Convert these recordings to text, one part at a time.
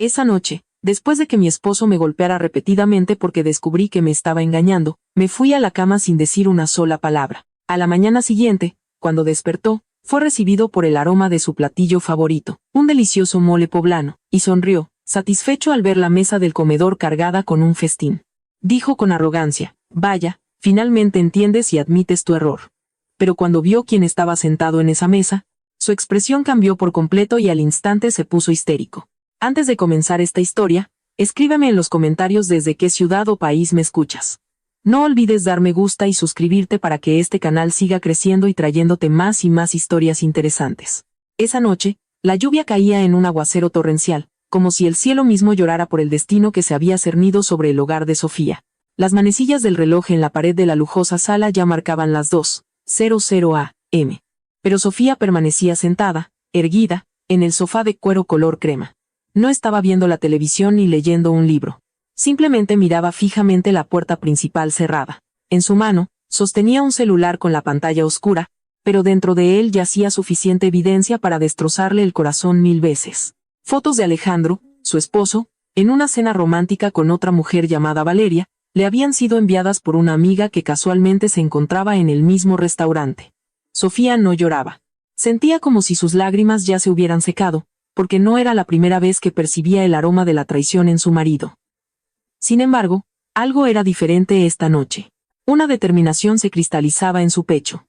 Esa noche, después de que mi esposo me golpeara repetidamente porque descubrí que me estaba engañando, me fui a la cama sin decir una sola palabra. A la mañana siguiente, cuando despertó, fue recibido por el aroma de su platillo favorito, un delicioso mole poblano, y sonrió, satisfecho al ver la mesa del comedor cargada con un festín. Dijo con arrogancia: «Vaya, finalmente entiendes y admites tu error». Pero cuando vio quién estaba sentado en esa mesa, su expresión cambió por completo y al instante se puso histérico. Antes de comenzar esta historia, escríbeme en los comentarios desde qué ciudad o país me escuchas. No olvides dar me gusta y suscribirte para que este canal siga creciendo y trayéndote más y más historias interesantes. Esa noche, la lluvia caía en un aguacero torrencial, como si el cielo mismo llorara por el destino que se había cernido sobre el hogar de Sofía. Las manecillas del reloj en la pared de la lujosa sala ya marcaban las 2:00 a.m. Pero Sofía permanecía sentada, erguida, en el sofá de cuero color crema. No estaba viendo la televisión ni leyendo un libro. Simplemente miraba fijamente la puerta principal cerrada. En su mano, sostenía un celular con la pantalla oscura, pero dentro de él yacía suficiente evidencia para destrozarle el corazón 1000 veces. Fotos de Alejandro, su esposo, en una cena romántica con otra mujer llamada Valeria, le habían sido enviadas por una amiga que casualmente se encontraba en el mismo restaurante. Sofía no lloraba. Sentía como si sus lágrimas ya se hubieran secado, porque no era la primera vez que percibía el aroma de la traición en su marido. Sin embargo, algo era diferente esta noche. Una determinación se cristalizaba en su pecho.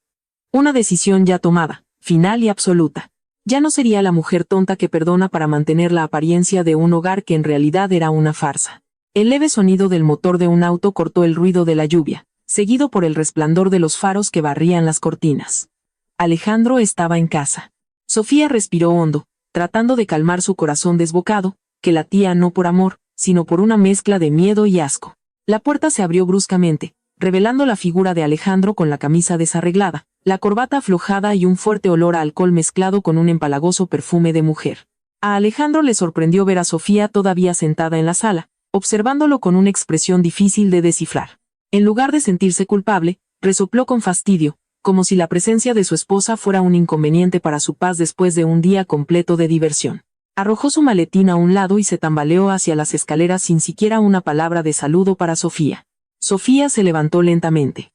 Una decisión ya tomada, final y absoluta. Ya no sería la mujer tonta que perdona para mantener la apariencia de un hogar que en realidad era una farsa. El leve sonido del motor de un auto cortó el ruido de la lluvia, seguido por el resplandor de los faros que barrían las cortinas. Alejandro estaba en casa. Sofía respiró hondo, tratando de calmar su corazón desbocado, que latía no por amor, sino por una mezcla de miedo y asco. La puerta se abrió bruscamente, revelando la figura de Alejandro con la camisa desarreglada, la corbata aflojada y un fuerte olor a alcohol mezclado con un empalagoso perfume de mujer. A Alejandro le sorprendió ver a Sofía todavía sentada en la sala, observándolo con una expresión difícil de descifrar. En lugar de sentirse culpable, resopló con fastidio, como si la presencia de su esposa fuera un inconveniente para su paz después de un día completo de diversión. Arrojó su maletín a un lado y se tambaleó hacia las escaleras sin siquiera una palabra de saludo para Sofía. Sofía se levantó lentamente.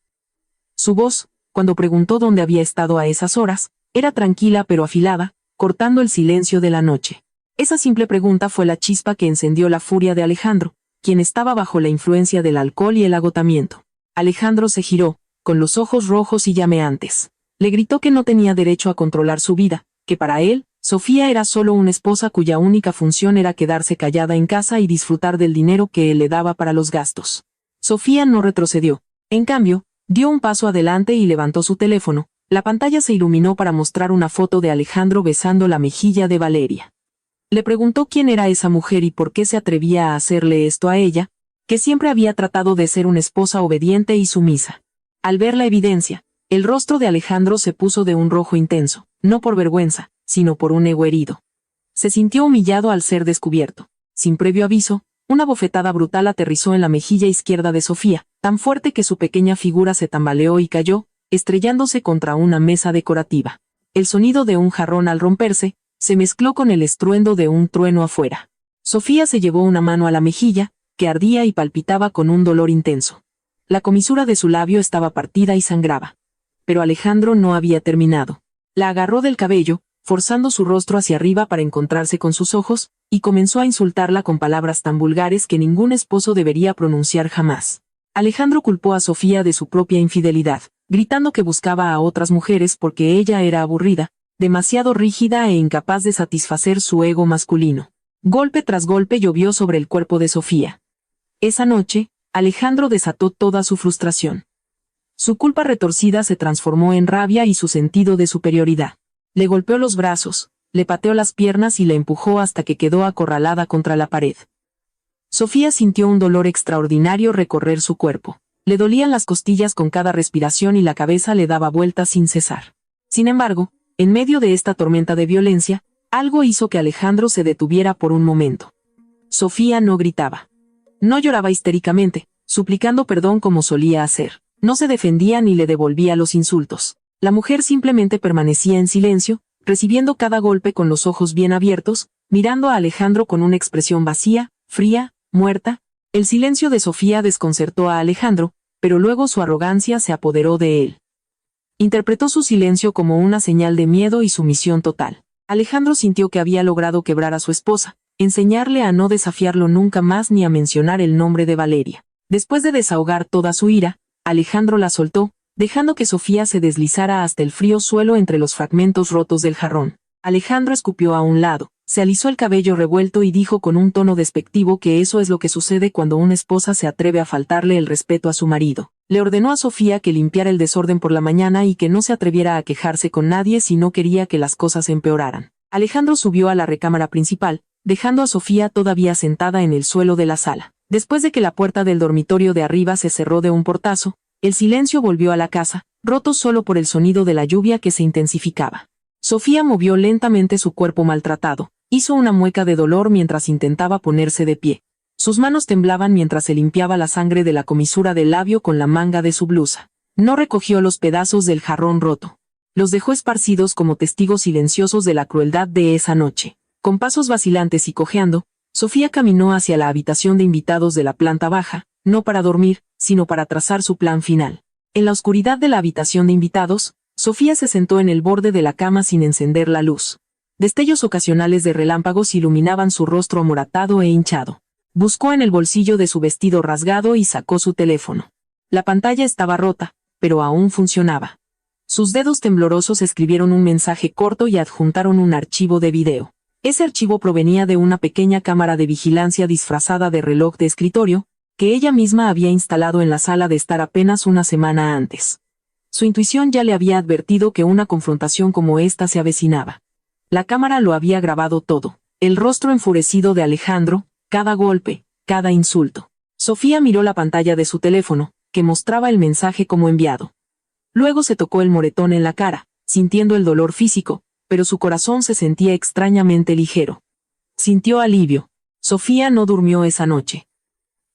Su voz, cuando preguntó dónde había estado a esas horas, era tranquila pero afilada, cortando el silencio de la noche. Esa simple pregunta fue la chispa que encendió la furia de Alejandro, quien estaba bajo la influencia del alcohol y el agotamiento. Alejandro se giró, con los ojos rojos y llameantes. Le gritó que no tenía derecho a controlar su vida, que para él, Sofía era solo una esposa cuya única función era quedarse callada en casa y disfrutar del dinero que él le daba para los gastos. Sofía no retrocedió. En cambio, dio un paso adelante y levantó su teléfono. La pantalla se iluminó para mostrar una foto de Alejandro besando la mejilla de Valeria. Le preguntó quién era esa mujer y por qué se atrevía a hacerle esto a ella, que siempre había tratado de ser una esposa obediente y sumisa. Al ver la evidencia, el rostro de Alejandro se puso de un rojo intenso, no por vergüenza, sino por un ego herido. Se sintió humillado al ser descubierto. Sin previo aviso, una bofetada brutal aterrizó en la mejilla izquierda de Sofía, tan fuerte que su pequeña figura se tambaleó y cayó, estrellándose contra una mesa decorativa. El sonido de un jarrón al romperse se mezcló con el estruendo de un trueno afuera. Sofía se llevó una mano a la mejilla, que ardía y palpitaba con un dolor intenso. La comisura de su labio estaba partida y sangraba. Pero Alejandro no había terminado. La agarró del cabello, forzando su rostro hacia arriba para encontrarse con sus ojos, y comenzó a insultarla con palabras tan vulgares que ningún esposo debería pronunciar jamás. Alejandro culpó a Sofía de su propia infidelidad, gritando que buscaba a otras mujeres porque ella era aburrida, demasiado rígida e incapaz de satisfacer su ego masculino. Golpe tras golpe llovió sobre el cuerpo de Sofía. Esa noche, Alejandro desató toda su frustración. Su culpa retorcida se transformó en rabia y su sentido de superioridad. Le golpeó los brazos, le pateó las piernas y le empujó hasta que quedó acorralada contra la pared. Sofía sintió un dolor extraordinario recorrer su cuerpo. Le dolían las costillas con cada respiración y la cabeza le daba vueltas sin cesar. Sin embargo, en medio de esta tormenta de violencia, algo hizo que Alejandro se detuviera por un momento. Sofía no gritaba. No lloraba histéricamente, suplicando perdón como solía hacer. No se defendía ni le devolvía los insultos. La mujer simplemente permanecía en silencio, recibiendo cada golpe con los ojos bien abiertos, mirando a Alejandro con una expresión vacía, fría, muerta. El silencio de Sofía desconcertó a Alejandro, pero luego su arrogancia se apoderó de él. Interpretó su silencio como una señal de miedo y sumisión total. Alejandro sintió que había logrado quebrar a su esposa, enseñarle a no desafiarlo nunca más ni a mencionar el nombre de Valeria. Después de desahogar toda su ira, Alejandro la soltó, dejando que Sofía se deslizara hasta el frío suelo entre los fragmentos rotos del jarrón. Alejandro escupió a un lado, se alisó el cabello revuelto y dijo con un tono despectivo que eso es lo que sucede cuando una esposa se atreve a faltarle el respeto a su marido. Le ordenó a Sofía que limpiara el desorden por la mañana y que no se atreviera a quejarse con nadie si no quería que las cosas empeoraran. Alejandro subió a la recámara principal, dejando a Sofía todavía sentada en el suelo de la sala. Después de que la puerta del dormitorio de arriba se cerró de un portazo, el silencio volvió a la casa, roto solo por el sonido de la lluvia que se intensificaba. Sofía movió lentamente su cuerpo maltratado, hizo una mueca de dolor mientras intentaba ponerse de pie. Sus manos temblaban mientras se limpiaba la sangre de la comisura del labio con la manga de su blusa. No recogió los pedazos del jarrón roto. Los dejó esparcidos como testigos silenciosos de la crueldad de esa noche. Con pasos vacilantes y cojeando, Sofía caminó hacia la habitación de invitados de la planta baja, no para dormir, sino para trazar su plan final. En la oscuridad de la habitación de invitados, Sofía se sentó en el borde de la cama sin encender la luz. Destellos ocasionales de relámpagos iluminaban su rostro amoratado e hinchado. Buscó en el bolsillo de su vestido rasgado y sacó su teléfono. La pantalla estaba rota, pero aún funcionaba. Sus dedos temblorosos escribieron un mensaje corto y adjuntaron un archivo de video. Ese archivo provenía de una pequeña cámara de vigilancia disfrazada de reloj de escritorio, que ella misma había instalado en la sala de estar apenas una semana antes. Su intuición ya le había advertido que una confrontación como esta se avecinaba. La cámara lo había grabado todo. El rostro enfurecido de Alejandro, cada golpe, cada insulto. Sofía miró la pantalla de su teléfono, que mostraba el mensaje como enviado. Luego se tocó el moretón en la cara, sintiendo el dolor físico, pero su corazón se sentía extrañamente ligero. Sintió alivio. Sofía no durmió esa noche.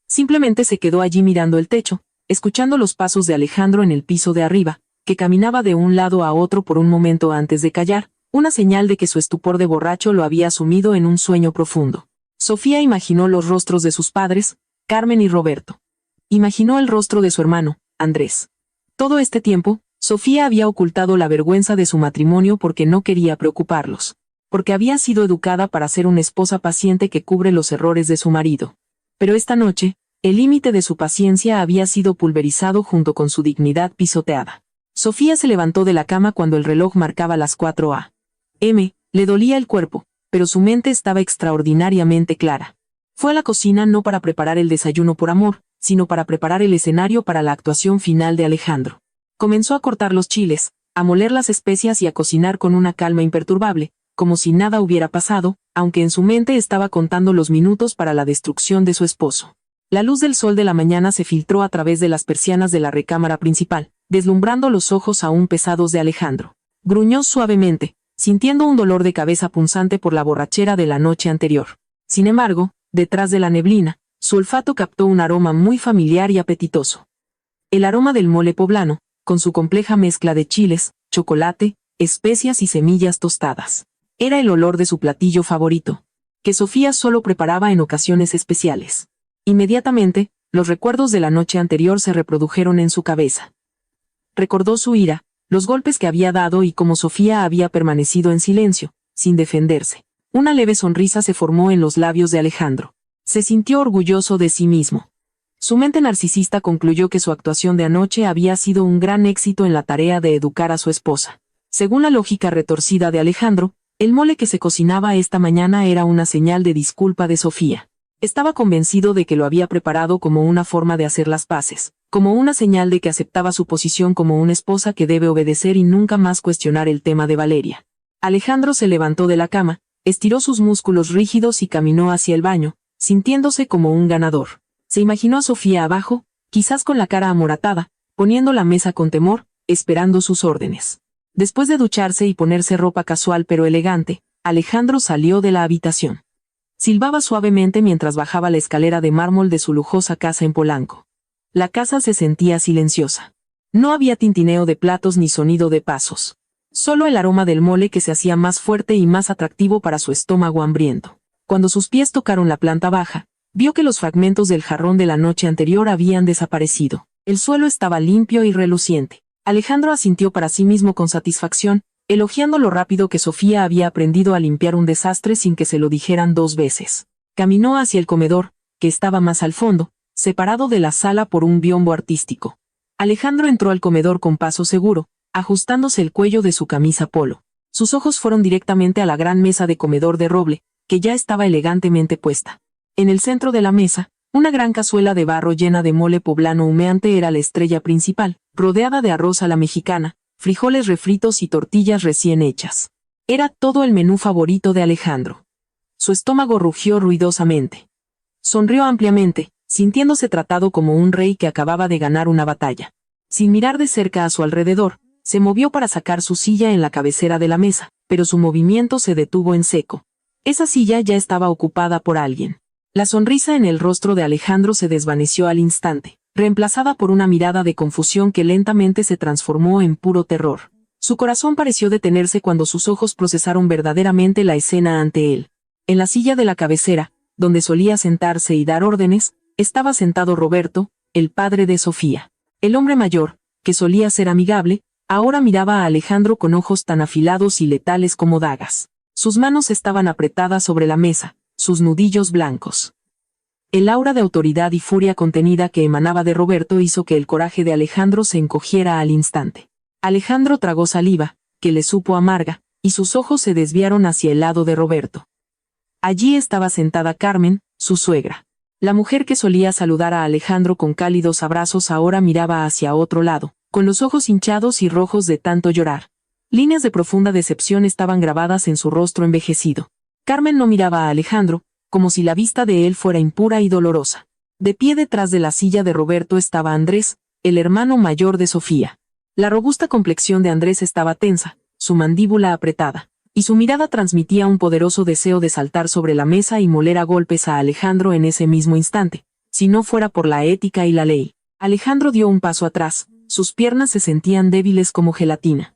Simplemente se quedó allí mirando el techo, escuchando los pasos de Alejandro en el piso de arriba, que caminaba de un lado a otro por un momento antes de callar, una señal de que su estupor de borracho lo había sumido en un sueño profundo. Sofía imaginó los rostros de sus padres, Carmen y Roberto. Imaginó el rostro de su hermano, Andrés. Todo este tiempo, Sofía había ocultado la vergüenza de su matrimonio porque no quería preocuparlos. Porque había sido educada para ser una esposa paciente que cubre los errores de su marido. Pero esta noche, el límite de su paciencia había sido pulverizado junto con su dignidad pisoteada. Sofía se levantó de la cama cuando el reloj marcaba las 4 a.m., le dolía el cuerpo, pero su mente estaba extraordinariamente clara. Fue a la cocina no para preparar el desayuno por amor, sino para preparar el escenario para la actuación final de Alejandro. Comenzó a cortar los chiles, a moler las especias y a cocinar con una calma imperturbable, como si nada hubiera pasado, aunque en su mente estaba contando los minutos para la destrucción de su esposo. La luz del sol de la mañana se filtró a través de las persianas de la recámara principal, deslumbrando los ojos aún pesados de Alejandro. Gruñó suavemente, sintiendo un dolor de cabeza punzante por la borrachera de la noche anterior. Sin embargo, detrás de la neblina, su olfato captó un aroma muy familiar y apetitoso. El aroma del mole poblano, con su compleja mezcla de chiles, chocolate, especias y semillas tostadas. Era el olor de su platillo favorito, que Sofía solo preparaba en ocasiones especiales. Inmediatamente, los recuerdos de la noche anterior se reprodujeron en su cabeza. Recordó su ira, los golpes que había dado y cómo Sofía había permanecido en silencio, sin defenderse. Una leve sonrisa se formó en los labios de Alejandro. Se sintió orgulloso de sí mismo. Su mente narcisista concluyó que su actuación de anoche había sido un gran éxito en la tarea de educar a su esposa. Según la lógica retorcida de Alejandro, el mole que se cocinaba esta mañana era una señal de disculpa de Sofía. Estaba convencido de que lo había preparado como una forma de hacer las paces, como una señal de que aceptaba su posición como una esposa que debe obedecer y nunca más cuestionar el tema de Valeria. Alejandro se levantó de la cama, estiró sus músculos rígidos y caminó hacia el baño, sintiéndose como un ganador. Se imaginó a Sofía abajo, quizás con la cara amoratada, poniendo la mesa con temor, esperando sus órdenes. Después de ducharse y ponerse ropa casual pero elegante, Alejandro salió de la habitación. Silbaba suavemente mientras bajaba la escalera de mármol de su lujosa casa en Polanco. La casa se sentía silenciosa. No había tintineo de platos ni sonido de pasos. Solo el aroma del mole que se hacía más fuerte y más atractivo para su estómago hambriento. Cuando sus pies tocaron la planta baja, vio que los fragmentos del jarrón de la noche anterior habían desaparecido. El suelo estaba limpio y reluciente. Alejandro asintió para sí mismo con satisfacción, elogiando lo rápido que Sofía había aprendido a limpiar un desastre sin que se lo dijeran 2 veces. Caminó hacia el comedor, que estaba más al fondo, separado de la sala por un biombo artístico. Alejandro entró al comedor con paso seguro, ajustándose el cuello de su camisa polo. Sus ojos fueron directamente a la gran mesa de comedor de roble, que ya estaba elegantemente puesta. En el centro de la mesa, una gran cazuela de barro llena de mole poblano humeante era la estrella principal, rodeada de arroz a la mexicana, frijoles refritos y tortillas recién hechas. Era todo el menú favorito de Alejandro. Su estómago rugió ruidosamente. Sonrió ampliamente, sintiéndose tratado como un rey que acababa de ganar una batalla. Sin mirar de cerca a su alrededor, se movió para sacar su silla en la cabecera de la mesa, pero su movimiento se detuvo en seco. Esa silla ya estaba ocupada por alguien. La sonrisa en el rostro de Alejandro se desvaneció al instante, reemplazada por una mirada de confusión que lentamente se transformó en puro terror. Su corazón pareció detenerse cuando sus ojos procesaron verdaderamente la escena ante él. En la silla de la cabecera, donde solía sentarse y dar órdenes, estaba sentado Roberto, el padre de Sofía. El hombre mayor, que solía ser amigable, ahora miraba a Alejandro con ojos tan afilados y letales como dagas. Sus manos estaban apretadas sobre la mesa, sus nudillos blancos. El aura de autoridad y furia contenida que emanaba de Roberto hizo que el coraje de Alejandro se encogiera al instante. Alejandro tragó saliva, que le supo amarga, y sus ojos se desviaron hacia el lado de Roberto. Allí estaba sentada Carmen, su suegra. La mujer que solía saludar a Alejandro con cálidos abrazos ahora miraba hacia otro lado, con los ojos hinchados y rojos de tanto llorar. Líneas de profunda decepción estaban grabadas en su rostro envejecido. Carmen no miraba a Alejandro, como si la vista de él fuera impura y dolorosa. De pie detrás de la silla de Roberto estaba Andrés, el hermano mayor de Sofía. La robusta complexión de Andrés estaba tensa, su mandíbula apretada, y su mirada transmitía un poderoso deseo de saltar sobre la mesa y moler a golpes a Alejandro en ese mismo instante, si no fuera por la ética y la ley. Alejandro dio un paso atrás, sus piernas se sentían débiles como gelatina.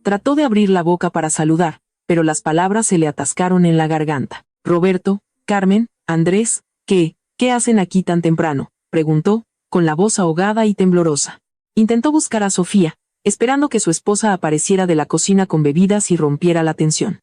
Trató de abrir la boca para saludar, pero las palabras se le atascaron en la garganta. Roberto, Carmen, Andrés, ¿qué hacen aquí tan temprano?, preguntó, con la voz ahogada y temblorosa. Intentó buscar a Sofía, esperando que su esposa apareciera de la cocina con bebidas y rompiera la tensión.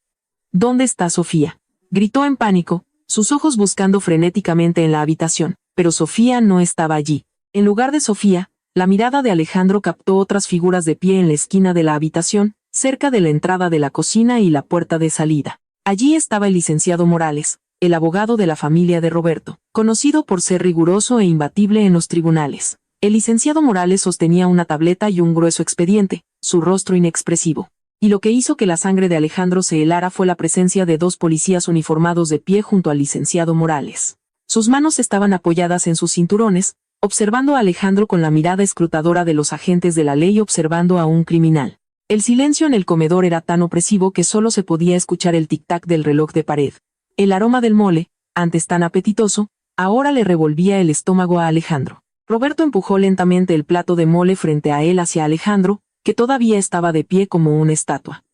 ¿Dónde está Sofía?, gritó en pánico, sus ojos buscando frenéticamente en la habitación, pero Sofía no estaba allí. En lugar de Sofía, la mirada de Alejandro captó otras figuras de pie en la esquina de la habitación, cerca de la entrada de la cocina y la puerta de salida. Allí estaba el licenciado Morales, el abogado de la familia de Roberto, conocido por ser riguroso e imbatible en los tribunales. El licenciado Morales sostenía una tableta y un grueso expediente, su rostro inexpresivo. Y lo que hizo que la sangre de Alejandro se helara fue la presencia de 2 policías uniformados de pie junto al licenciado Morales. Sus manos estaban apoyadas en sus cinturones, observando a Alejandro con la mirada escrutadora de los agentes de la ley observando a un criminal. El silencio en el comedor era tan opresivo que solo se podía escuchar el tic-tac del reloj de pared. El aroma del mole, antes tan apetitoso, ahora le revolvía el estómago a Alejandro. Roberto empujó lentamente el plato de mole frente a él hacia Alejandro, que todavía estaba de pie como una estatua.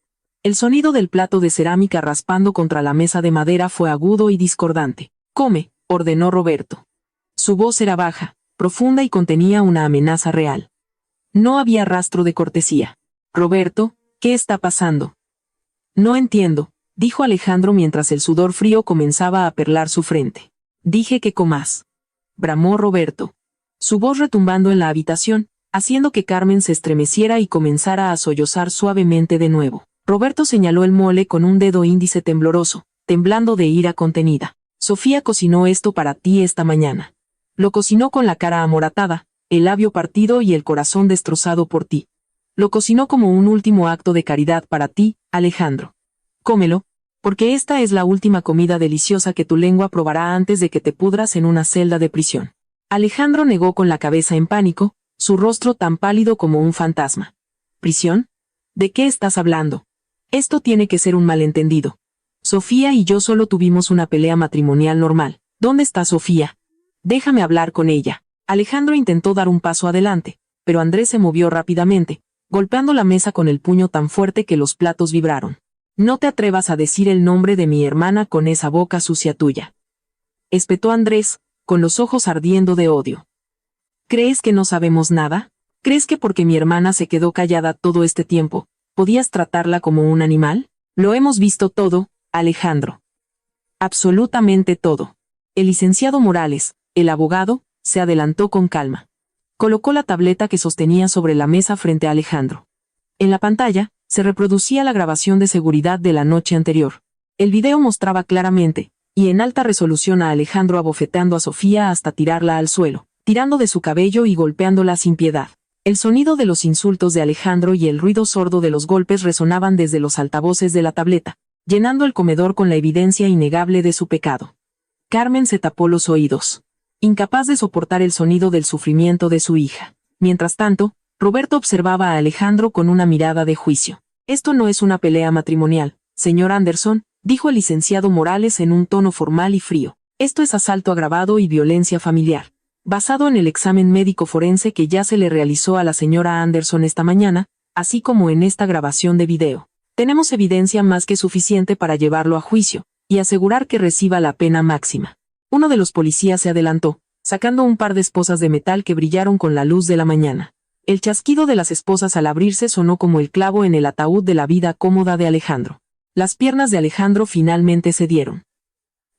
El sonido del plato de cerámica raspando contra la mesa de madera fue agudo y discordante. «Come», ordenó Roberto. Su voz era baja, profunda y contenía una amenaza real. No había rastro de cortesía. «Roberto, ¿qué está pasando?». «No entiendo», dijo Alejandro mientras el sudor frío comenzaba a perlar su frente. «Dije que comas», bramó Roberto. Su voz retumbando en la habitación, haciendo que Carmen se estremeciera y comenzara a sollozar suavemente de nuevo. Roberto señaló el mole con un dedo índice tembloroso, temblando de ira contenida. «Sofía cocinó esto para ti esta mañana. Lo cocinó con la cara amoratada, el labio partido y el corazón destrozado por ti. Lo cocinó como un último acto de caridad para ti, Alejandro. Cómelo, porque esta es la última comida deliciosa que tu lengua probará antes de que te pudras en una celda de prisión». Alejandro negó con la cabeza en pánico, su rostro tan pálido como un fantasma. «¿Prisión? ¿De qué estás hablando? Esto tiene que ser un malentendido. Sofía y yo solo tuvimos una pelea matrimonial normal. ¿Dónde está Sofía? Déjame hablar con ella». Alejandro intentó dar un paso adelante, pero Andrés se movió rápidamente, golpeando la mesa con el puño tan fuerte que los platos vibraron. «No te atrevas a decir el nombre de mi hermana con esa boca sucia tuya», espetó Andrés, con los ojos ardiendo de odio. «¿Crees que no sabemos nada? ¿Crees que porque mi hermana se quedó callada todo este tiempo, podías tratarla como un animal? Lo hemos visto todo, Alejandro. Absolutamente todo». El licenciado Morales, el abogado, se adelantó con calma. Colocó la tableta que sostenía sobre la mesa frente a Alejandro. En la pantalla, se reproducía la grabación de seguridad de la noche anterior. El video mostraba claramente, y en alta resolución, a Alejandro abofeteando a Sofía hasta tirarla al suelo, tirando de su cabello y golpeándola sin piedad. El sonido de los insultos de Alejandro y el ruido sordo de los golpes resonaban desde los altavoces de la tableta, llenando el comedor con la evidencia innegable de su pecado. Carmen se tapó los oídos, incapaz de soportar el sonido del sufrimiento de su hija. Mientras tanto, Roberto observaba a Alejandro con una mirada de juicio. «Esto no es una pelea matrimonial, señor Anderson», dijo el licenciado Morales en un tono formal y frío. «Esto es asalto agravado y violencia familiar, basado en el examen médico forense que ya se le realizó a la señora Anderson esta mañana, así como en esta grabación de video. Tenemos evidencia más que suficiente para llevarlo a juicio y asegurar que reciba la pena máxima». Uno de los policías se adelantó, sacando un par de esposas de metal que brillaron con la luz de la mañana. El chasquido de las esposas al abrirse sonó como el clavo en el ataúd de la vida cómoda de Alejandro. Las piernas de Alejandro finalmente cedieron.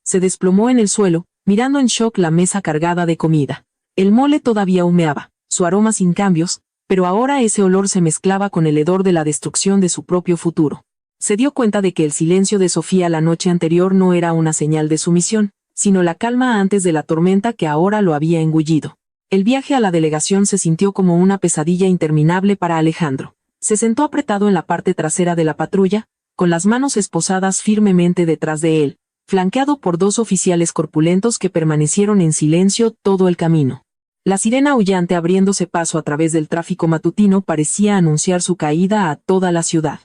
Se desplomó en el suelo, mirando en shock la mesa cargada de comida. El mole todavía humeaba, su aroma sin cambios, pero ahora ese olor se mezclaba con el hedor de la destrucción de su propio futuro. Se dio cuenta de que el silencio de Sofía la noche anterior no era una señal de sumisión, sino la calma antes de la tormenta que ahora lo había engullido. El viaje a la delegación se sintió como una pesadilla interminable para Alejandro. Se sentó apretado en la parte trasera de la patrulla, con las manos esposadas firmemente detrás de él, flanqueado por dos oficiales corpulentos que permanecieron en silencio todo el camino. La sirena aullante abriéndose paso a través del tráfico matutino parecía anunciar su caída a toda la ciudad.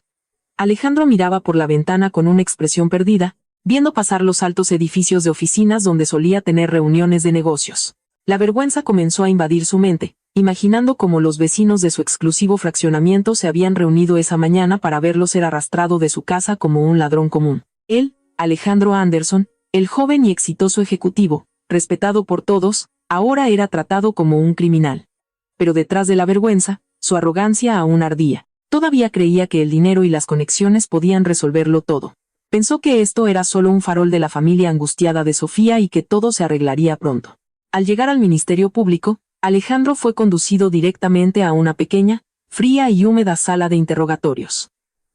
Alejandro miraba por la ventana con una expresión perdida, viendo pasar los altos edificios de oficinas donde solía tener reuniones de negocios. La vergüenza comenzó a invadir su mente, imaginando cómo los vecinos de su exclusivo fraccionamiento se habían reunido esa mañana para verlo ser arrastrado de su casa como un ladrón común. Él, Alejandro Anderson, el joven y exitoso ejecutivo, respetado por todos, ahora era tratado como un criminal. Pero detrás de la vergüenza, su arrogancia aún ardía. Todavía creía que el dinero y las conexiones podían resolverlo todo. Pensó que esto era solo un farol de la familia angustiada de Sofía y que todo se arreglaría pronto. Al llegar al Ministerio Público, Alejandro fue conducido directamente a una pequeña, fría y húmeda sala de interrogatorios.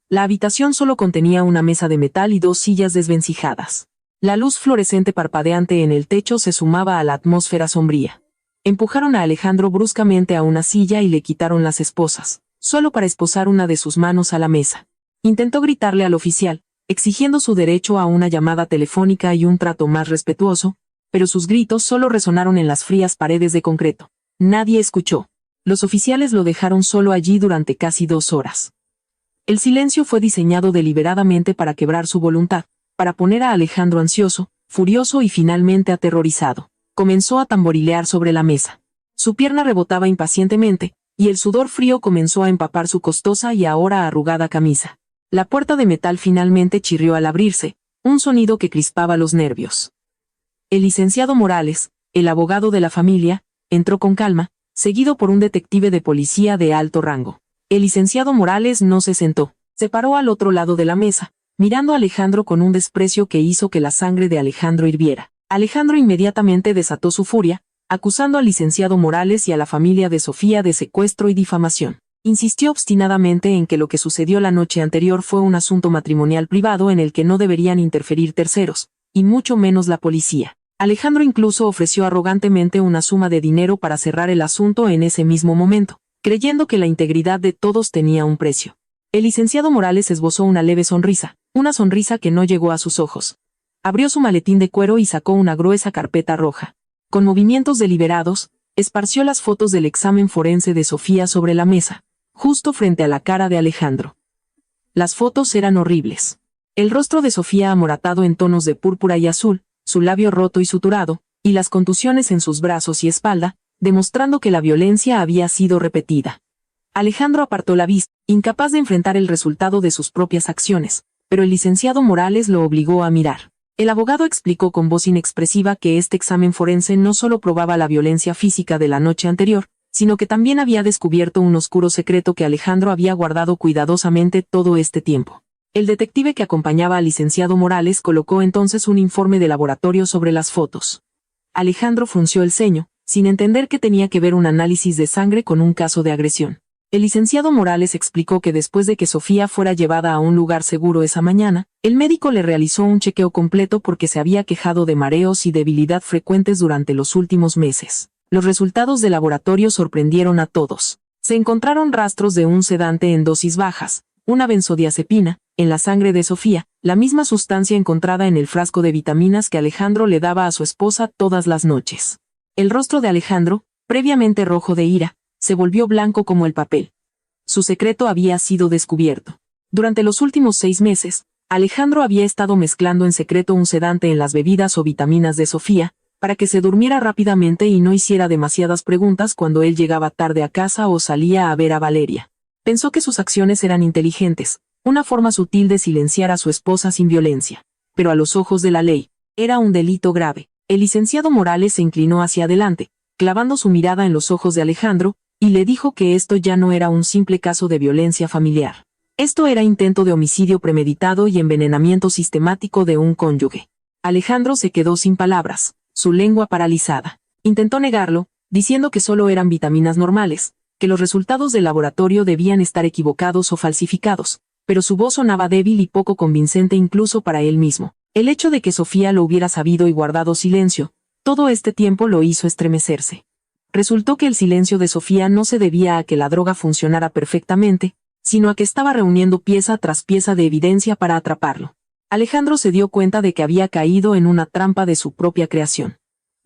La habitación solo contenía una mesa de metal y dos sillas desvencijadas. La luz fluorescente parpadeante en el techo se sumaba a la atmósfera sombría. Empujaron a Alejandro bruscamente a una silla y le quitaron las esposas, solo para esposar una de sus manos a la mesa. Intentó gritarle al oficial, exigiendo su derecho a una llamada telefónica y un trato más respetuoso, pero sus gritos solo resonaron en las frías paredes de concreto. Nadie escuchó. Los oficiales lo dejaron solo allí durante casi 2 horas. El silencio fue diseñado deliberadamente para quebrar su voluntad, para poner a Alejandro ansioso, furioso y finalmente aterrorizado. Comenzó a tamborilear sobre la mesa. Su pierna rebotaba impacientemente, y el sudor frío comenzó a empapar su costosa y ahora arrugada camisa. La puerta de metal finalmente chirrió al abrirse, un sonido que crispaba los nervios. El licenciado Morales, el abogado de la familia, entró con calma, seguido por un detective de policía de alto rango. El licenciado Morales no se sentó, se paró al otro lado de la mesa, mirando a Alejandro con un desprecio que hizo que la sangre de Alejandro hirviera. Alejandro inmediatamente desató su furia, acusando al licenciado Morales y a la familia de Sofía de secuestro y difamación. Insistió obstinadamente en que lo que sucedió la noche anterior fue un asunto matrimonial privado en el que no deberían interferir terceros, y mucho menos la policía. Alejandro incluso ofreció arrogantemente una suma de dinero para cerrar el asunto en ese mismo momento, creyendo que la integridad de todos tenía un precio. El licenciado Morales esbozó una leve sonrisa, una sonrisa que no llegó a sus ojos. Abrió su maletín de cuero y sacó una gruesa carpeta roja. Con movimientos deliberados, esparció las fotos del examen forense de Sofía sobre la mesa, justo frente a la cara de Alejandro. Las fotos eran horribles. El rostro de Sofía amoratado en tonos de púrpura y azul, su labio roto y suturado, y las contusiones en sus brazos y espalda, demostrando que la violencia había sido repetida. Alejandro apartó la vista, incapaz de enfrentar el resultado de sus propias acciones, pero el licenciado Morales lo obligó a mirar. El abogado explicó con voz inexpresiva que este examen forense no solo probaba la violencia física de la noche anterior, sino que también había descubierto un oscuro secreto que Alejandro había guardado cuidadosamente todo este tiempo. El detective que acompañaba al licenciado Morales colocó entonces un informe de laboratorio sobre las fotos. Alejandro frunció el ceño, sin entender qué tenía que ver un análisis de sangre con un caso de agresión. El licenciado Morales explicó que después de que Sofía fuera llevada a un lugar seguro esa mañana, el médico le realizó un chequeo completo porque se había quejado de mareos y debilidad frecuentes durante los últimos meses. Los resultados del laboratorio sorprendieron a todos. Se encontraron rastros de un sedante en dosis bajas, una benzodiazepina, en la sangre de Sofía, la misma sustancia encontrada en el frasco de vitaminas que Alejandro le daba a su esposa todas las noches. El rostro de Alejandro, previamente rojo de ira, se volvió blanco como el papel. Su secreto había sido descubierto. Durante los últimos 6 meses, Alejandro había estado mezclando en secreto un sedante en las bebidas o vitaminas de Sofía, para que se durmiera rápidamente y no hiciera demasiadas preguntas cuando él llegaba tarde a casa o salía a ver a Valeria. Pensó que sus acciones eran inteligentes, una forma sutil de silenciar a su esposa sin violencia. Pero a los ojos de la ley, era un delito grave. El licenciado Morales se inclinó hacia adelante, clavando su mirada en los ojos de Alejandro, y le dijo que esto ya no era un simple caso de violencia familiar. Esto era intento de homicidio premeditado y envenenamiento sistemático de un cónyuge. Alejandro se quedó sin palabras, su lengua paralizada. Intentó negarlo, diciendo que solo eran vitaminas normales, que los resultados del laboratorio debían estar equivocados o falsificados, pero su voz sonaba débil y poco convincente incluso para él mismo. El hecho de que Sofía lo hubiera sabido y guardado silencio, todo este tiempo lo hizo estremecerse. Resultó que el silencio de Sofía no se debía a que la droga funcionara perfectamente, sino a que estaba reuniendo pieza tras pieza de evidencia para atraparlo. Alejandro se dio cuenta de que había caído en una trampa de su propia creación.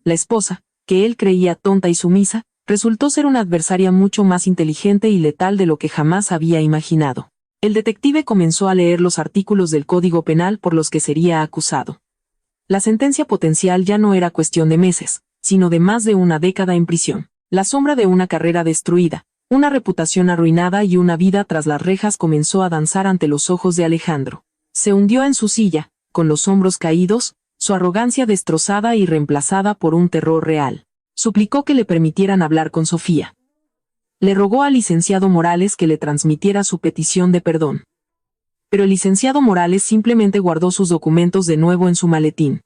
La esposa, que él creía tonta y sumisa, resultó ser una adversaria mucho más inteligente y letal de lo que jamás había imaginado. El detective comenzó a leer los artículos del Código Penal por los que sería acusado. La sentencia potencial ya no era cuestión de meses, sino de más de una década en prisión. La sombra de una carrera destruida, una reputación arruinada y una vida tras las rejas comenzó a danzar ante los ojos de Alejandro. Se hundió en su silla, con los hombros caídos, su arrogancia destrozada y reemplazada por un terror real. Suplicó que le permitieran hablar con Sofía. Le rogó al licenciado Morales que le transmitiera su petición de perdón. Pero el licenciado Morales simplemente guardó sus documentos de nuevo en su maletín.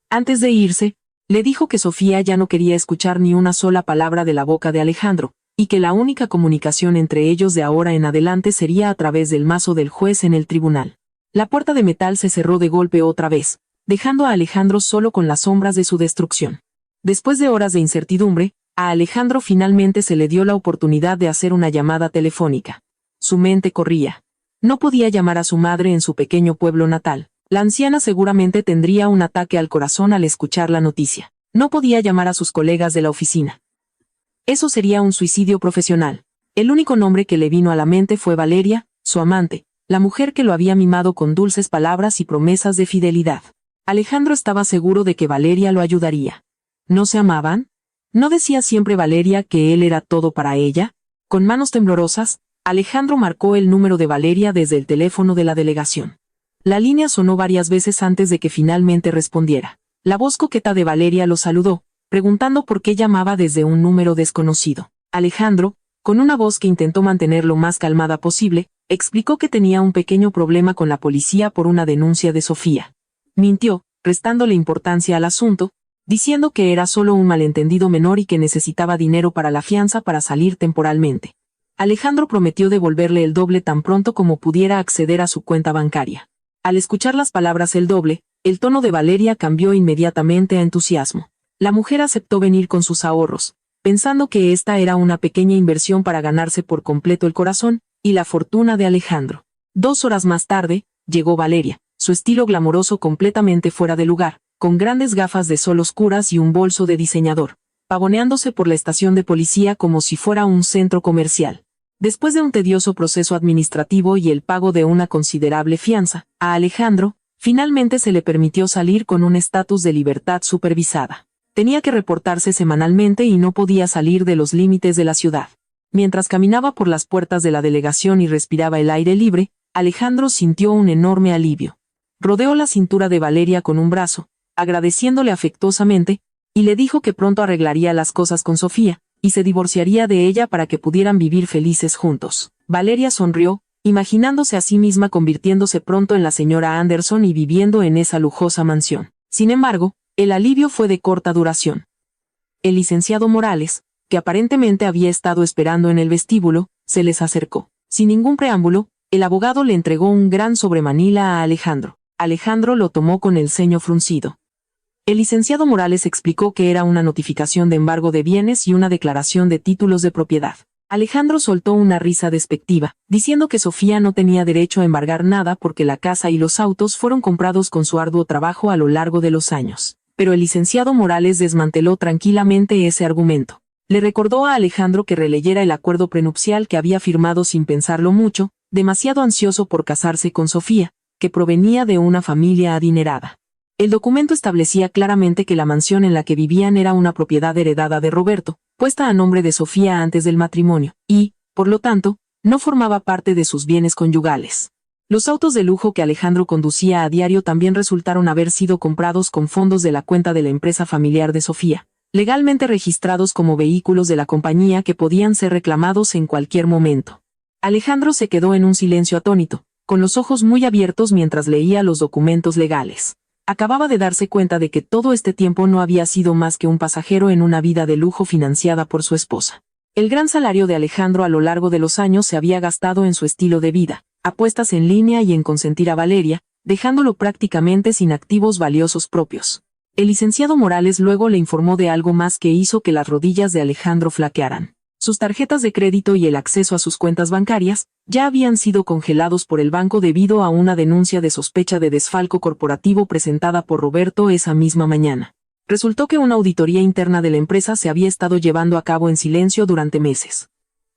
Antes de irse, le dijo que Sofía ya no quería escuchar ni una sola palabra de la boca de Alejandro, y que la única comunicación entre ellos de ahora en adelante sería a través del mazo del juez en el tribunal. La puerta de metal se cerró de golpe otra vez, dejando a Alejandro solo con las sombras de su destrucción. Después de horas de incertidumbre, a Alejandro finalmente se le dio la oportunidad de hacer una llamada telefónica. Su mente corría. No podía llamar a su madre en su pequeño pueblo natal. La anciana seguramente tendría un ataque al corazón al escuchar la noticia. No podía llamar a sus colegas de la oficina. Eso sería un suicidio profesional. El único nombre que le vino a la mente fue Valeria, su amante, la mujer que lo había mimado con dulces palabras y promesas de fidelidad. Alejandro estaba seguro de que Valeria lo ayudaría. ¿No se amaban? ¿No decía siempre Valeria que él era todo para ella? Con manos temblorosas, Alejandro marcó el número de Valeria desde el teléfono de la delegación. La línea sonó varias veces antes de que finalmente respondiera. La voz coqueta de Valeria lo saludó, preguntando por qué llamaba desde un número desconocido. Alejandro, con una voz que intentó mantener lo más calmada posible, explicó que tenía un pequeño problema con la policía por una denuncia de Sofía. Mintió, restándole importancia al asunto, diciendo que era solo un malentendido menor y que necesitaba dinero para la fianza para salir temporalmente. Alejandro prometió devolverle el doble tan pronto como pudiera acceder a su cuenta bancaria. Al escuchar las palabras el doble, el tono de Valeria cambió inmediatamente a entusiasmo. La mujer aceptó venir con sus ahorros, pensando que esta era una pequeña inversión para ganarse por completo el corazón y la fortuna de Alejandro. 2 horas más tarde, llegó Valeria, su estilo glamoroso completamente fuera de lugar, con grandes gafas de sol oscuras y un bolso de diseñador, pavoneándose por la estación de policía como si fuera un centro comercial. Después de un tedioso proceso administrativo y el pago de una considerable fianza, a Alejandro, finalmente se le permitió salir con un estatus de libertad supervisada. Tenía que reportarse semanalmente y no podía salir de los límites de la ciudad. Mientras caminaba por las puertas de la delegación y respiraba el aire libre, Alejandro sintió un enorme alivio. Rodeó la cintura de Valeria con un brazo, agradeciéndole afectuosamente, y le dijo que pronto arreglaría las cosas con Sofía, y se divorciaría de ella para que pudieran vivir felices juntos. Valeria sonrió, imaginándose a sí misma convirtiéndose pronto en la señora Anderson y viviendo en esa lujosa mansión. Sin embargo, el alivio fue de corta duración. El licenciado Morales, que aparentemente había estado esperando en el vestíbulo, se les acercó. Sin ningún preámbulo, el abogado le entregó un gran sobremanila a Alejandro. Alejandro lo tomó con el ceño fruncido. El licenciado Morales explicó que era una notificación de embargo de bienes y una declaración de títulos de propiedad. Alejandro soltó una risa despectiva, diciendo que Sofía no tenía derecho a embargar nada porque la casa y los autos fueron comprados con su arduo trabajo a lo largo de los años. Pero el licenciado Morales desmanteló tranquilamente ese argumento. Le recordó a Alejandro que releyera el acuerdo prenupcial que había firmado sin pensarlo mucho, demasiado ansioso por casarse con Sofía, que provenía de una familia adinerada. El documento establecía claramente que la mansión en la que vivían era una propiedad heredada de Roberto, puesta a nombre de Sofía antes del matrimonio, y, por lo tanto, no formaba parte de sus bienes conyugales. Los autos de lujo que Alejandro conducía a diario también resultaron haber sido comprados con fondos de la cuenta de la empresa familiar de Sofía, legalmente registrados como vehículos de la compañía que podían ser reclamados en cualquier momento. Alejandro se quedó en un silencio atónito, con los ojos muy abiertos mientras leía los documentos legales. Acababa de darse cuenta de que todo este tiempo no había sido más que un pasajero en una vida de lujo financiada por su esposa. El gran salario de Alejandro a lo largo de los años se había gastado en su estilo de vida, apuestas en línea y en consentir a Valeria, dejándolo prácticamente sin activos valiosos propios. El licenciado Morales luego le informó de algo más que hizo que las rodillas de Alejandro flaquearan. Sus tarjetas de crédito y el acceso a sus cuentas bancarias ya habían sido congelados por el banco debido a una denuncia de sospecha de desfalco corporativo presentada por Roberto esa misma mañana. Resultó que una auditoría interna de la empresa se había estado llevando a cabo en silencio durante meses.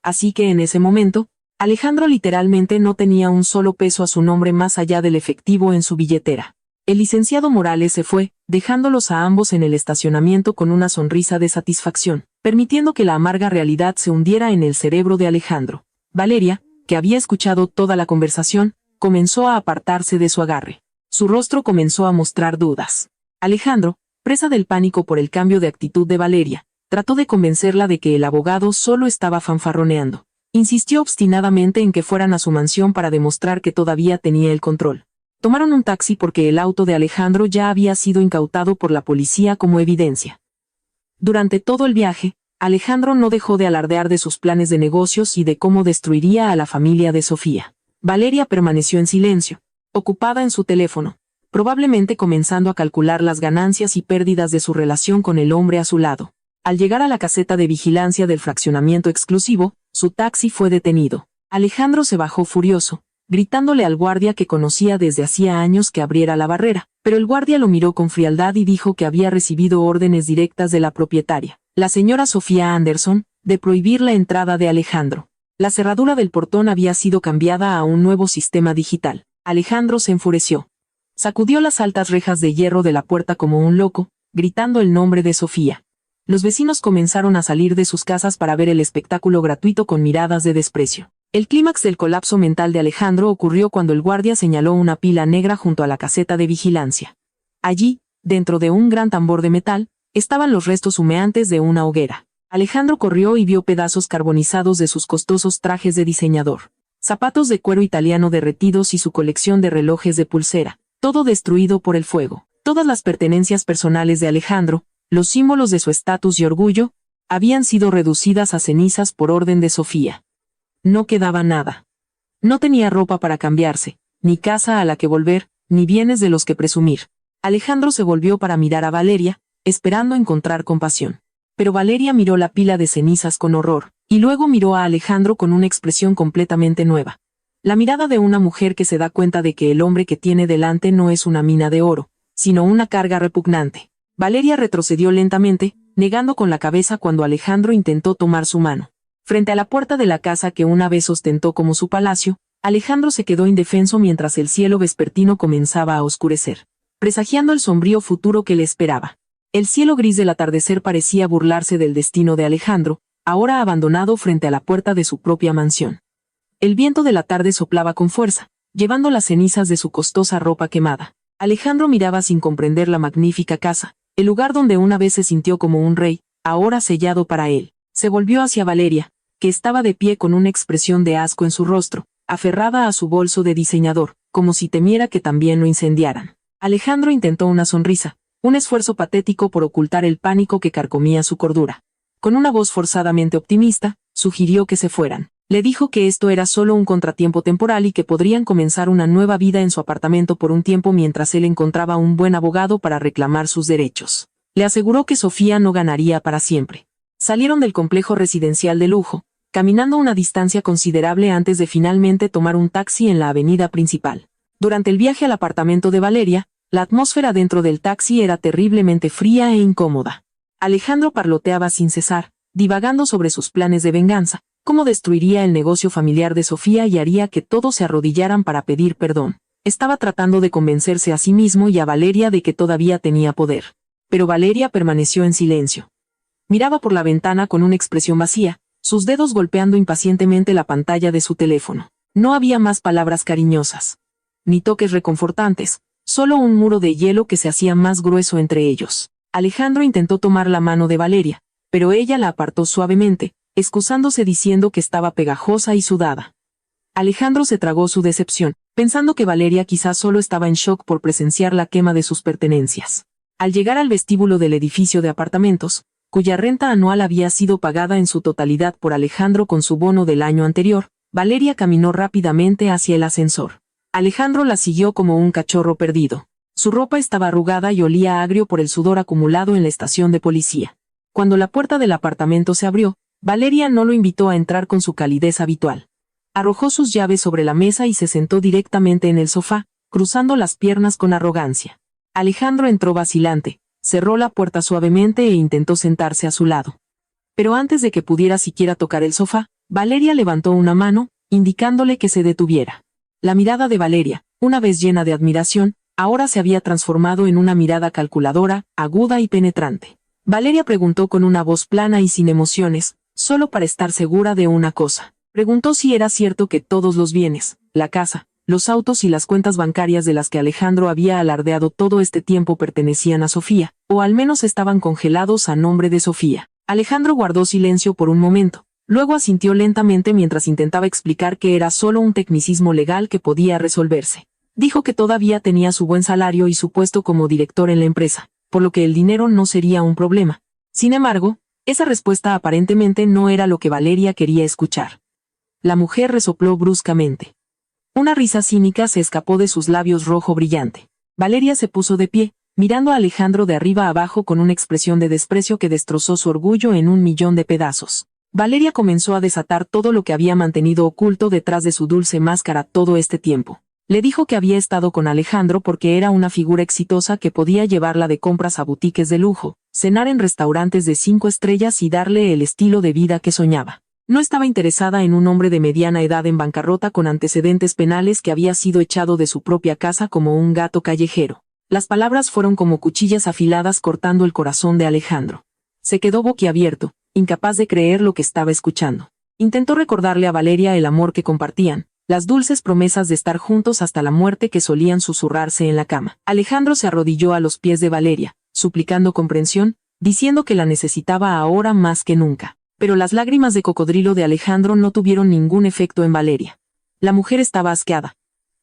Así que en ese momento, Alejandro literalmente no tenía un solo peso a su nombre más allá del efectivo en su billetera. El licenciado Morales se fue, dejándolos a ambos en el estacionamiento con una sonrisa de satisfacción, permitiendo que la amarga realidad se hundiera en el cerebro de Alejandro. Valeria, que había escuchado toda la conversación, comenzó a apartarse de su agarre. Su rostro comenzó a mostrar dudas. Alejandro, presa del pánico por el cambio de actitud de Valeria, trató de convencerla de que el abogado solo estaba fanfarroneando. Insistió obstinadamente en que fueran a su mansión para demostrar que todavía tenía el control. Tomaron un taxi porque el auto de Alejandro ya había sido incautado por la policía como evidencia. Durante todo el viaje, Alejandro no dejó de alardear de sus planes de negocios y de cómo destruiría a la familia de Sofía. Valeria permaneció en silencio, ocupada en su teléfono, probablemente comenzando a calcular las ganancias y pérdidas de su relación con el hombre a su lado. Al llegar a la caseta de vigilancia del fraccionamiento exclusivo, su taxi fue detenido. Alejandro se bajó furioso, gritándole al guardia que conocía desde hacía años que abriera la barrera, pero el guardia lo miró con frialdad y dijo que había recibido órdenes directas de la propietaria, la señora Sofía Anderson, de prohibir la entrada de Alejandro. La cerradura del portón había sido cambiada a un nuevo sistema digital. Alejandro se enfureció. Sacudió las altas rejas de hierro de la puerta como un loco, gritando el nombre de Sofía. Los vecinos comenzaron a salir de sus casas para ver el espectáculo gratuito con miradas de desprecio. El clímax del colapso mental de Alejandro ocurrió cuando el guardia señaló una pila negra junto a la caseta de vigilancia. Allí, dentro de un gran tambor de metal, estaban los restos humeantes de una hoguera. Alejandro corrió y vio pedazos carbonizados de sus costosos trajes de diseñador, zapatos de cuero italiano derretidos y su colección de relojes de pulsera, todo destruido por el fuego. Todas las pertenencias personales de Alejandro, los símbolos de su estatus y orgullo, habían sido reducidas a cenizas por orden de Sofía. No quedaba nada. No tenía ropa para cambiarse, ni casa a la que volver, ni bienes de los que presumir. Alejandro se volvió para mirar a Valeria, esperando encontrar compasión. Pero Valeria miró la pila de cenizas con horror, y luego miró a Alejandro con una expresión completamente nueva. La mirada de una mujer que se da cuenta de que el hombre que tiene delante no es una mina de oro, sino una carga repugnante. Valeria retrocedió lentamente, negando con la cabeza cuando Alejandro intentó tomar su mano. Frente a la puerta de la casa que una vez ostentó como su palacio, Alejandro se quedó indefenso mientras el cielo vespertino comenzaba a oscurecer, presagiando el sombrío futuro que le esperaba. El cielo gris del atardecer parecía burlarse del destino de Alejandro, ahora abandonado frente a la puerta de su propia mansión. El viento de la tarde soplaba con fuerza, llevando las cenizas de su costosa ropa quemada. Alejandro miraba sin comprender la magnífica casa, el lugar donde una vez se sintió como un rey, ahora sellado para él. Se volvió hacia Valeria, que estaba de pie con una expresión de asco en su rostro, aferrada a su bolso de diseñador, como si temiera que también lo incendiaran. Alejandro intentó una sonrisa, un esfuerzo patético por ocultar el pánico que carcomía su cordura. Con una voz forzadamente optimista, sugirió que se fueran. Le dijo que esto era solo un contratiempo temporal y que podrían comenzar una nueva vida en su apartamento por un tiempo mientras él encontraba un buen abogado para reclamar sus derechos. Le aseguró que Sofía no ganaría para siempre. Salieron del complejo residencial de lujo, caminando una distancia considerable antes de finalmente tomar un taxi en la avenida principal. Durante el viaje al apartamento de Valeria, la atmósfera dentro del taxi era terriblemente fría e incómoda. Alejandro parloteaba sin cesar, divagando sobre sus planes de venganza, cómo destruiría el negocio familiar de Sofía y haría que todos se arrodillaran para pedir perdón. Estaba tratando de convencerse a sí mismo y a Valeria de que todavía tenía poder. Pero Valeria permaneció en silencio. Miraba por la ventana con una expresión vacía, sus dedos golpeando impacientemente la pantalla de su teléfono. No había más palabras cariñosas, ni toques reconfortantes, solo un muro de hielo que se hacía más grueso entre ellos. Alejandro intentó tomar la mano de Valeria, pero ella la apartó suavemente, excusándose diciendo que estaba pegajosa y sudada. Alejandro se tragó su decepción, pensando que Valeria quizás solo estaba en shock por presenciar la quema de sus pertenencias. Al llegar al vestíbulo del edificio de apartamentos, cuya renta anual había sido pagada en su totalidad por Alejandro con su bono del año anterior, Valeria caminó rápidamente hacia el ascensor. Alejandro la siguió como un cachorro perdido. Su ropa estaba arrugada y olía agrio por el sudor acumulado en la estación de policía. Cuando la puerta del apartamento se abrió, Valeria no lo invitó a entrar con su calidez habitual. Arrojó sus llaves sobre la mesa y se sentó directamente en el sofá, cruzando las piernas con arrogancia. Alejandro entró vacilante, cerró la puerta suavemente e intentó sentarse a su lado. Pero antes de que pudiera siquiera tocar el sofá, Valeria levantó una mano, indicándole que se detuviera. La mirada de Valeria, una vez llena de admiración, ahora se había transformado en una mirada calculadora, aguda y penetrante. Valeria preguntó con una voz plana y sin emociones, solo para estar segura de una cosa. Preguntó si era cierto que todos los bienes, la casa, los autos y las cuentas bancarias de las que Alejandro había alardeado todo este tiempo pertenecían a Sofía, o al menos estaban congelados a nombre de Sofía. Alejandro guardó silencio por un momento, luego asintió lentamente mientras intentaba explicar que era solo un tecnicismo legal que podía resolverse. Dijo que todavía tenía su buen salario y su puesto como director en la empresa, por lo que el dinero no sería un problema. Sin embargo, esa respuesta aparentemente no era lo que Valeria quería escuchar. La mujer resopló bruscamente. Una risa cínica se escapó de sus labios rojo brillante. Valeria se puso de pie, mirando a Alejandro de arriba a abajo con una expresión de desprecio que destrozó su orgullo en 1.000.000 de pedazos. Valeria comenzó a desatar todo lo que había mantenido oculto detrás de su dulce máscara todo este tiempo. Le dijo que había estado con Alejandro porque era una figura exitosa que podía llevarla de compras a boutiques de lujo, cenar en restaurantes de 5 estrellas y darle el estilo de vida que soñaba. No estaba interesada en un hombre de mediana edad en bancarrota con antecedentes penales que había sido echado de su propia casa como un gato callejero. Las palabras fueron como cuchillas afiladas cortando el corazón de Alejandro. Se quedó boquiabierto, incapaz de creer lo que estaba escuchando. Intentó recordarle a Valeria el amor que compartían, las dulces promesas de estar juntos hasta la muerte que solían susurrarse en la cama. Alejandro se arrodilló a los pies de Valeria, suplicando comprensión, diciendo que la necesitaba ahora más que nunca. Pero las lágrimas de cocodrilo de Alejandro no tuvieron ningún efecto en Valeria. La mujer estaba asqueada.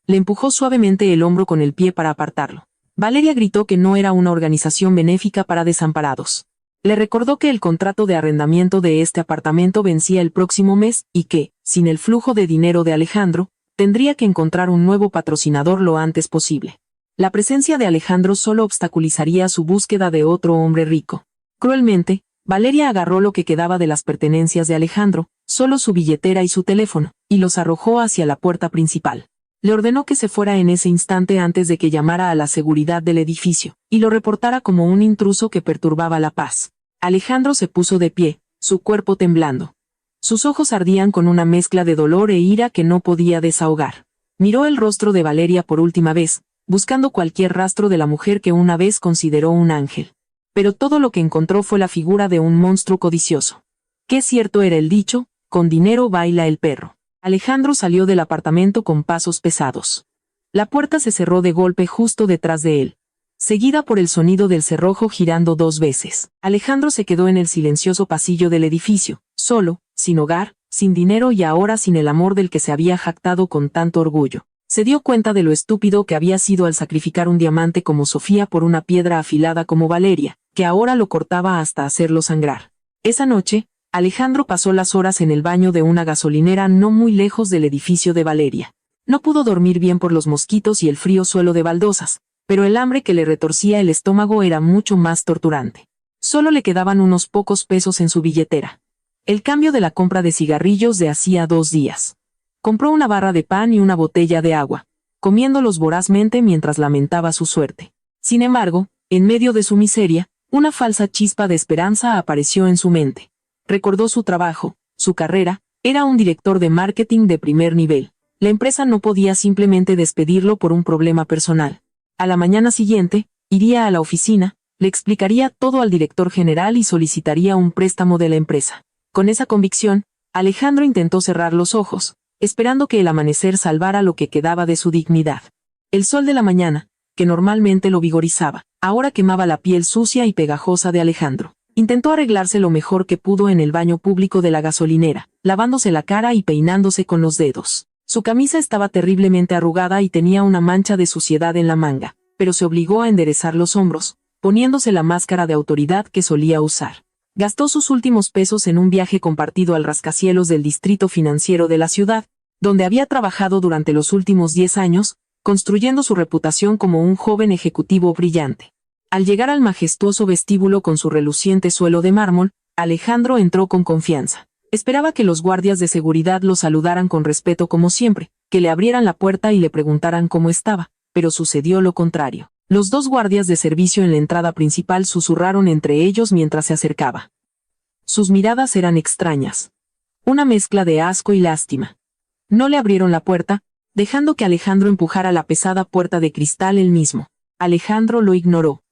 Le empujó suavemente el hombro con el pie para apartarlo. Valeria gritó que no era una organización benéfica para desamparados. Le recordó que el contrato de arrendamiento de este apartamento vencía el próximo mes y que, sin el flujo de dinero de Alejandro, tendría que encontrar un nuevo patrocinador lo antes posible. La presencia de Alejandro solo obstaculizaría su búsqueda de otro hombre rico. Cruelmente, Valeria agarró lo que quedaba de las pertenencias de Alejandro, solo su billetera y su teléfono, y los arrojó hacia la puerta principal. Le ordenó que se fuera en ese instante antes de que llamara a la seguridad del edificio, y lo reportara como un intruso que perturbaba la paz. Alejandro se puso de pie, su cuerpo temblando. Sus ojos ardían con una mezcla de dolor e ira que no podía desahogar. Miró el rostro de Valeria por última vez, buscando cualquier rastro de la mujer que una vez consideró un ángel. Pero todo lo que encontró fue la figura de un monstruo codicioso. Qué cierto era el dicho, con dinero baila el perro. Alejandro salió del apartamento con pasos pesados. La puerta se cerró de golpe justo detrás de él, seguida por el sonido del cerrojo girando 2 veces. Alejandro se quedó en el silencioso pasillo del edificio, solo, sin hogar, sin dinero y ahora sin el amor del que se había jactado con tanto orgullo. Se dio cuenta de lo estúpido que había sido al sacrificar un diamante como Sofía por una piedra afilada como Valeria, que ahora lo cortaba hasta hacerlo sangrar. Esa noche, Alejandro pasó las horas en el baño de una gasolinera no muy lejos del edificio de Valeria. No pudo dormir bien por los mosquitos y el frío suelo de baldosas, pero el hambre que le retorcía el estómago era mucho más torturante. Solo le quedaban unos pocos pesos en su billetera. El cambio de la compra de cigarrillos de hacía 2 días. Compró una barra de pan y una botella de agua, comiéndolos vorazmente mientras lamentaba su suerte. Sin embargo, en medio de su miseria, una falsa chispa de esperanza apareció en su mente. Recordó su trabajo, su carrera, era un director de marketing de primer nivel. La empresa no podía simplemente despedirlo por un problema personal. A la mañana siguiente, iría a la oficina, le explicaría todo al director general y solicitaría un préstamo de la empresa. Con esa convicción, Alejandro intentó cerrar los ojos, esperando que el amanecer salvara lo que quedaba de su dignidad. El sol de la mañana, que normalmente lo vigorizaba, ahora quemaba la piel sucia y pegajosa de Alejandro. Intentó arreglarse lo mejor que pudo en el baño público de la gasolinera, lavándose la cara y peinándose con los dedos. Su camisa estaba terriblemente arrugada y tenía una mancha de suciedad en la manga, pero se obligó a enderezar los hombros, poniéndose la máscara de autoridad que solía usar. Gastó sus últimos pesos en un viaje compartido al rascacielos del distrito financiero de la ciudad, donde había trabajado durante los últimos 10 años, construyendo su reputación como un joven ejecutivo brillante. Al llegar al majestuoso vestíbulo con su reluciente suelo de mármol, Alejandro entró con confianza. Esperaba que los guardias de seguridad lo saludaran con respeto como siempre, que le abrieran la puerta y le preguntaran cómo estaba, pero sucedió lo contrario. Los 2 guardias de servicio en la entrada principal susurraron entre ellos mientras se acercaba. Sus miradas eran extrañas. Una mezcla de asco y lástima. No le abrieron la puerta, dejando que Alejandro empujara la pesada puerta de cristal él mismo. Alejandro lo ignoró.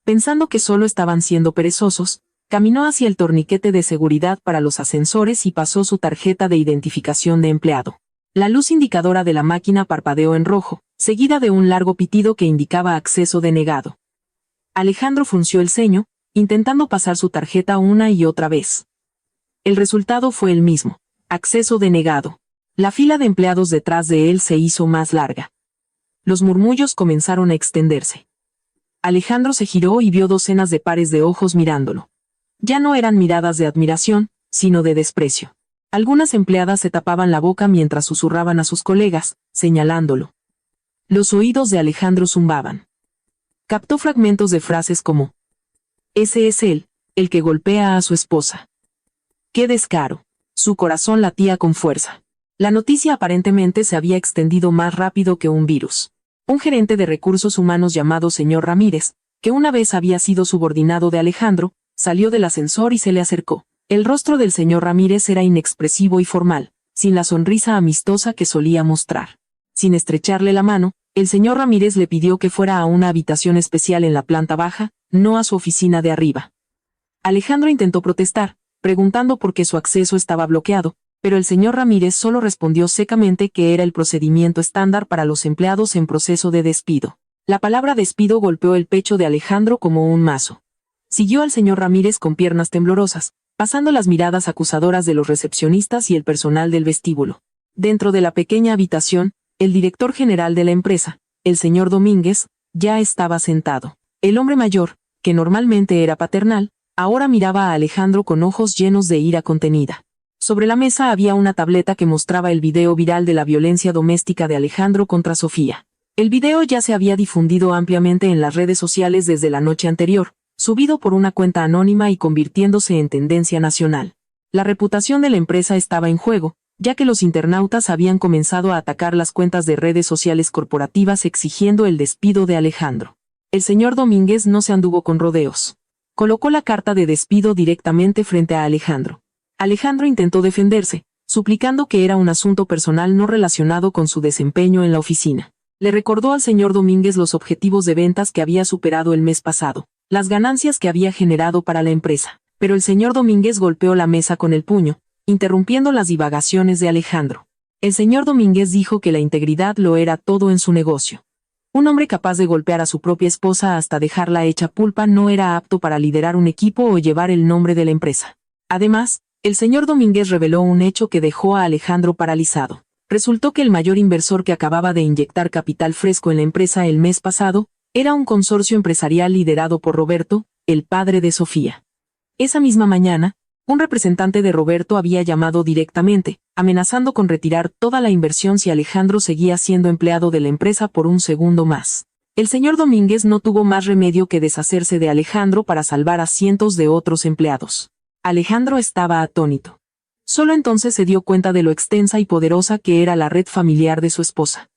Pensando que solo estaban siendo perezosos, caminó hacia el torniquete de seguridad para los ascensores y pasó su tarjeta de identificación de empleado. La luz indicadora de la máquina parpadeó en rojo, seguida de un largo pitido que indicaba acceso denegado. Alejandro frunció el ceño, intentando pasar su tarjeta una y otra vez. El resultado fue el mismo: acceso denegado. La fila de empleados detrás de él se hizo más larga. Los murmullos comenzaron a extenderse. Alejandro se giró y vio docenas de pares de ojos mirándolo. Ya no eran miradas de admiración, sino de desprecio. Algunas empleadas se tapaban la boca mientras susurraban a sus colegas, señalándolo. Los oídos de Alejandro zumbaban. Captó fragmentos de frases como: ese es él, el que golpea a su esposa. ¡Qué descaro! Su corazón latía con fuerza. La noticia aparentemente se había extendido más rápido que un virus. Un gerente de recursos humanos llamado señor Ramírez, que una vez había sido subordinado de Alejandro, salió del ascensor y se le acercó. El rostro del señor Ramírez era inexpresivo y formal, sin la sonrisa amistosa que solía mostrar. Sin estrecharle la mano, el señor Ramírez le pidió que fuera a una habitación especial en la planta baja, no a su oficina de arriba. Alejandro intentó protestar, preguntando por qué su acceso estaba bloqueado, pero el señor Ramírez solo respondió secamente que era el procedimiento estándar para los empleados en proceso de despido. La palabra despido golpeó el pecho de Alejandro como un mazo. Siguió al señor Ramírez con piernas temblorosas, pasando las miradas acusadoras de los recepcionistas y el personal del vestíbulo. Dentro de la pequeña habitación, el director general de la empresa, el señor Domínguez, ya estaba sentado. El hombre mayor, que normalmente era paternal, ahora miraba a Alejandro con ojos llenos de ira contenida. Sobre la mesa había una tableta que mostraba el video viral de la violencia doméstica de Alejandro contra Sofía. El video ya se había difundido ampliamente en las redes sociales desde la noche anterior, subido por una cuenta anónima y convirtiéndose en tendencia nacional. La reputación de la empresa estaba en juego, ya que los internautas habían comenzado a atacar las cuentas de redes sociales corporativas exigiendo el despido de Alejandro. El señor Domínguez no se anduvo con rodeos. Colocó la carta de despido directamente frente a Alejandro. Alejandro intentó defenderse, suplicando que era un asunto personal no relacionado con su desempeño en la oficina. Le recordó al señor Domínguez los objetivos de ventas que había superado el mes pasado, las ganancias que había generado para la empresa. Pero el señor Domínguez golpeó la mesa con el puño, interrumpiendo las divagaciones de Alejandro. El señor Domínguez dijo que la integridad lo era todo en su negocio. Un hombre capaz de golpear a su propia esposa hasta dejarla hecha pulpa no era apto para liderar un equipo o llevar el nombre de la empresa. Además, el señor Domínguez reveló un hecho que dejó a Alejandro paralizado. Resultó que el mayor inversor que acababa de inyectar capital fresco en la empresa el mes pasado era un consorcio empresarial liderado por Roberto, el padre de Sofía. Esa misma mañana, un representante de Roberto había llamado directamente, amenazando con retirar toda la inversión si Alejandro seguía siendo empleado de la empresa por un segundo más. El señor Domínguez no tuvo más remedio que deshacerse de Alejandro para salvar a cientos de otros empleados. Alejandro estaba atónito. Solo entonces se dio cuenta de lo extensa y poderosa que era la red familiar de su esposa.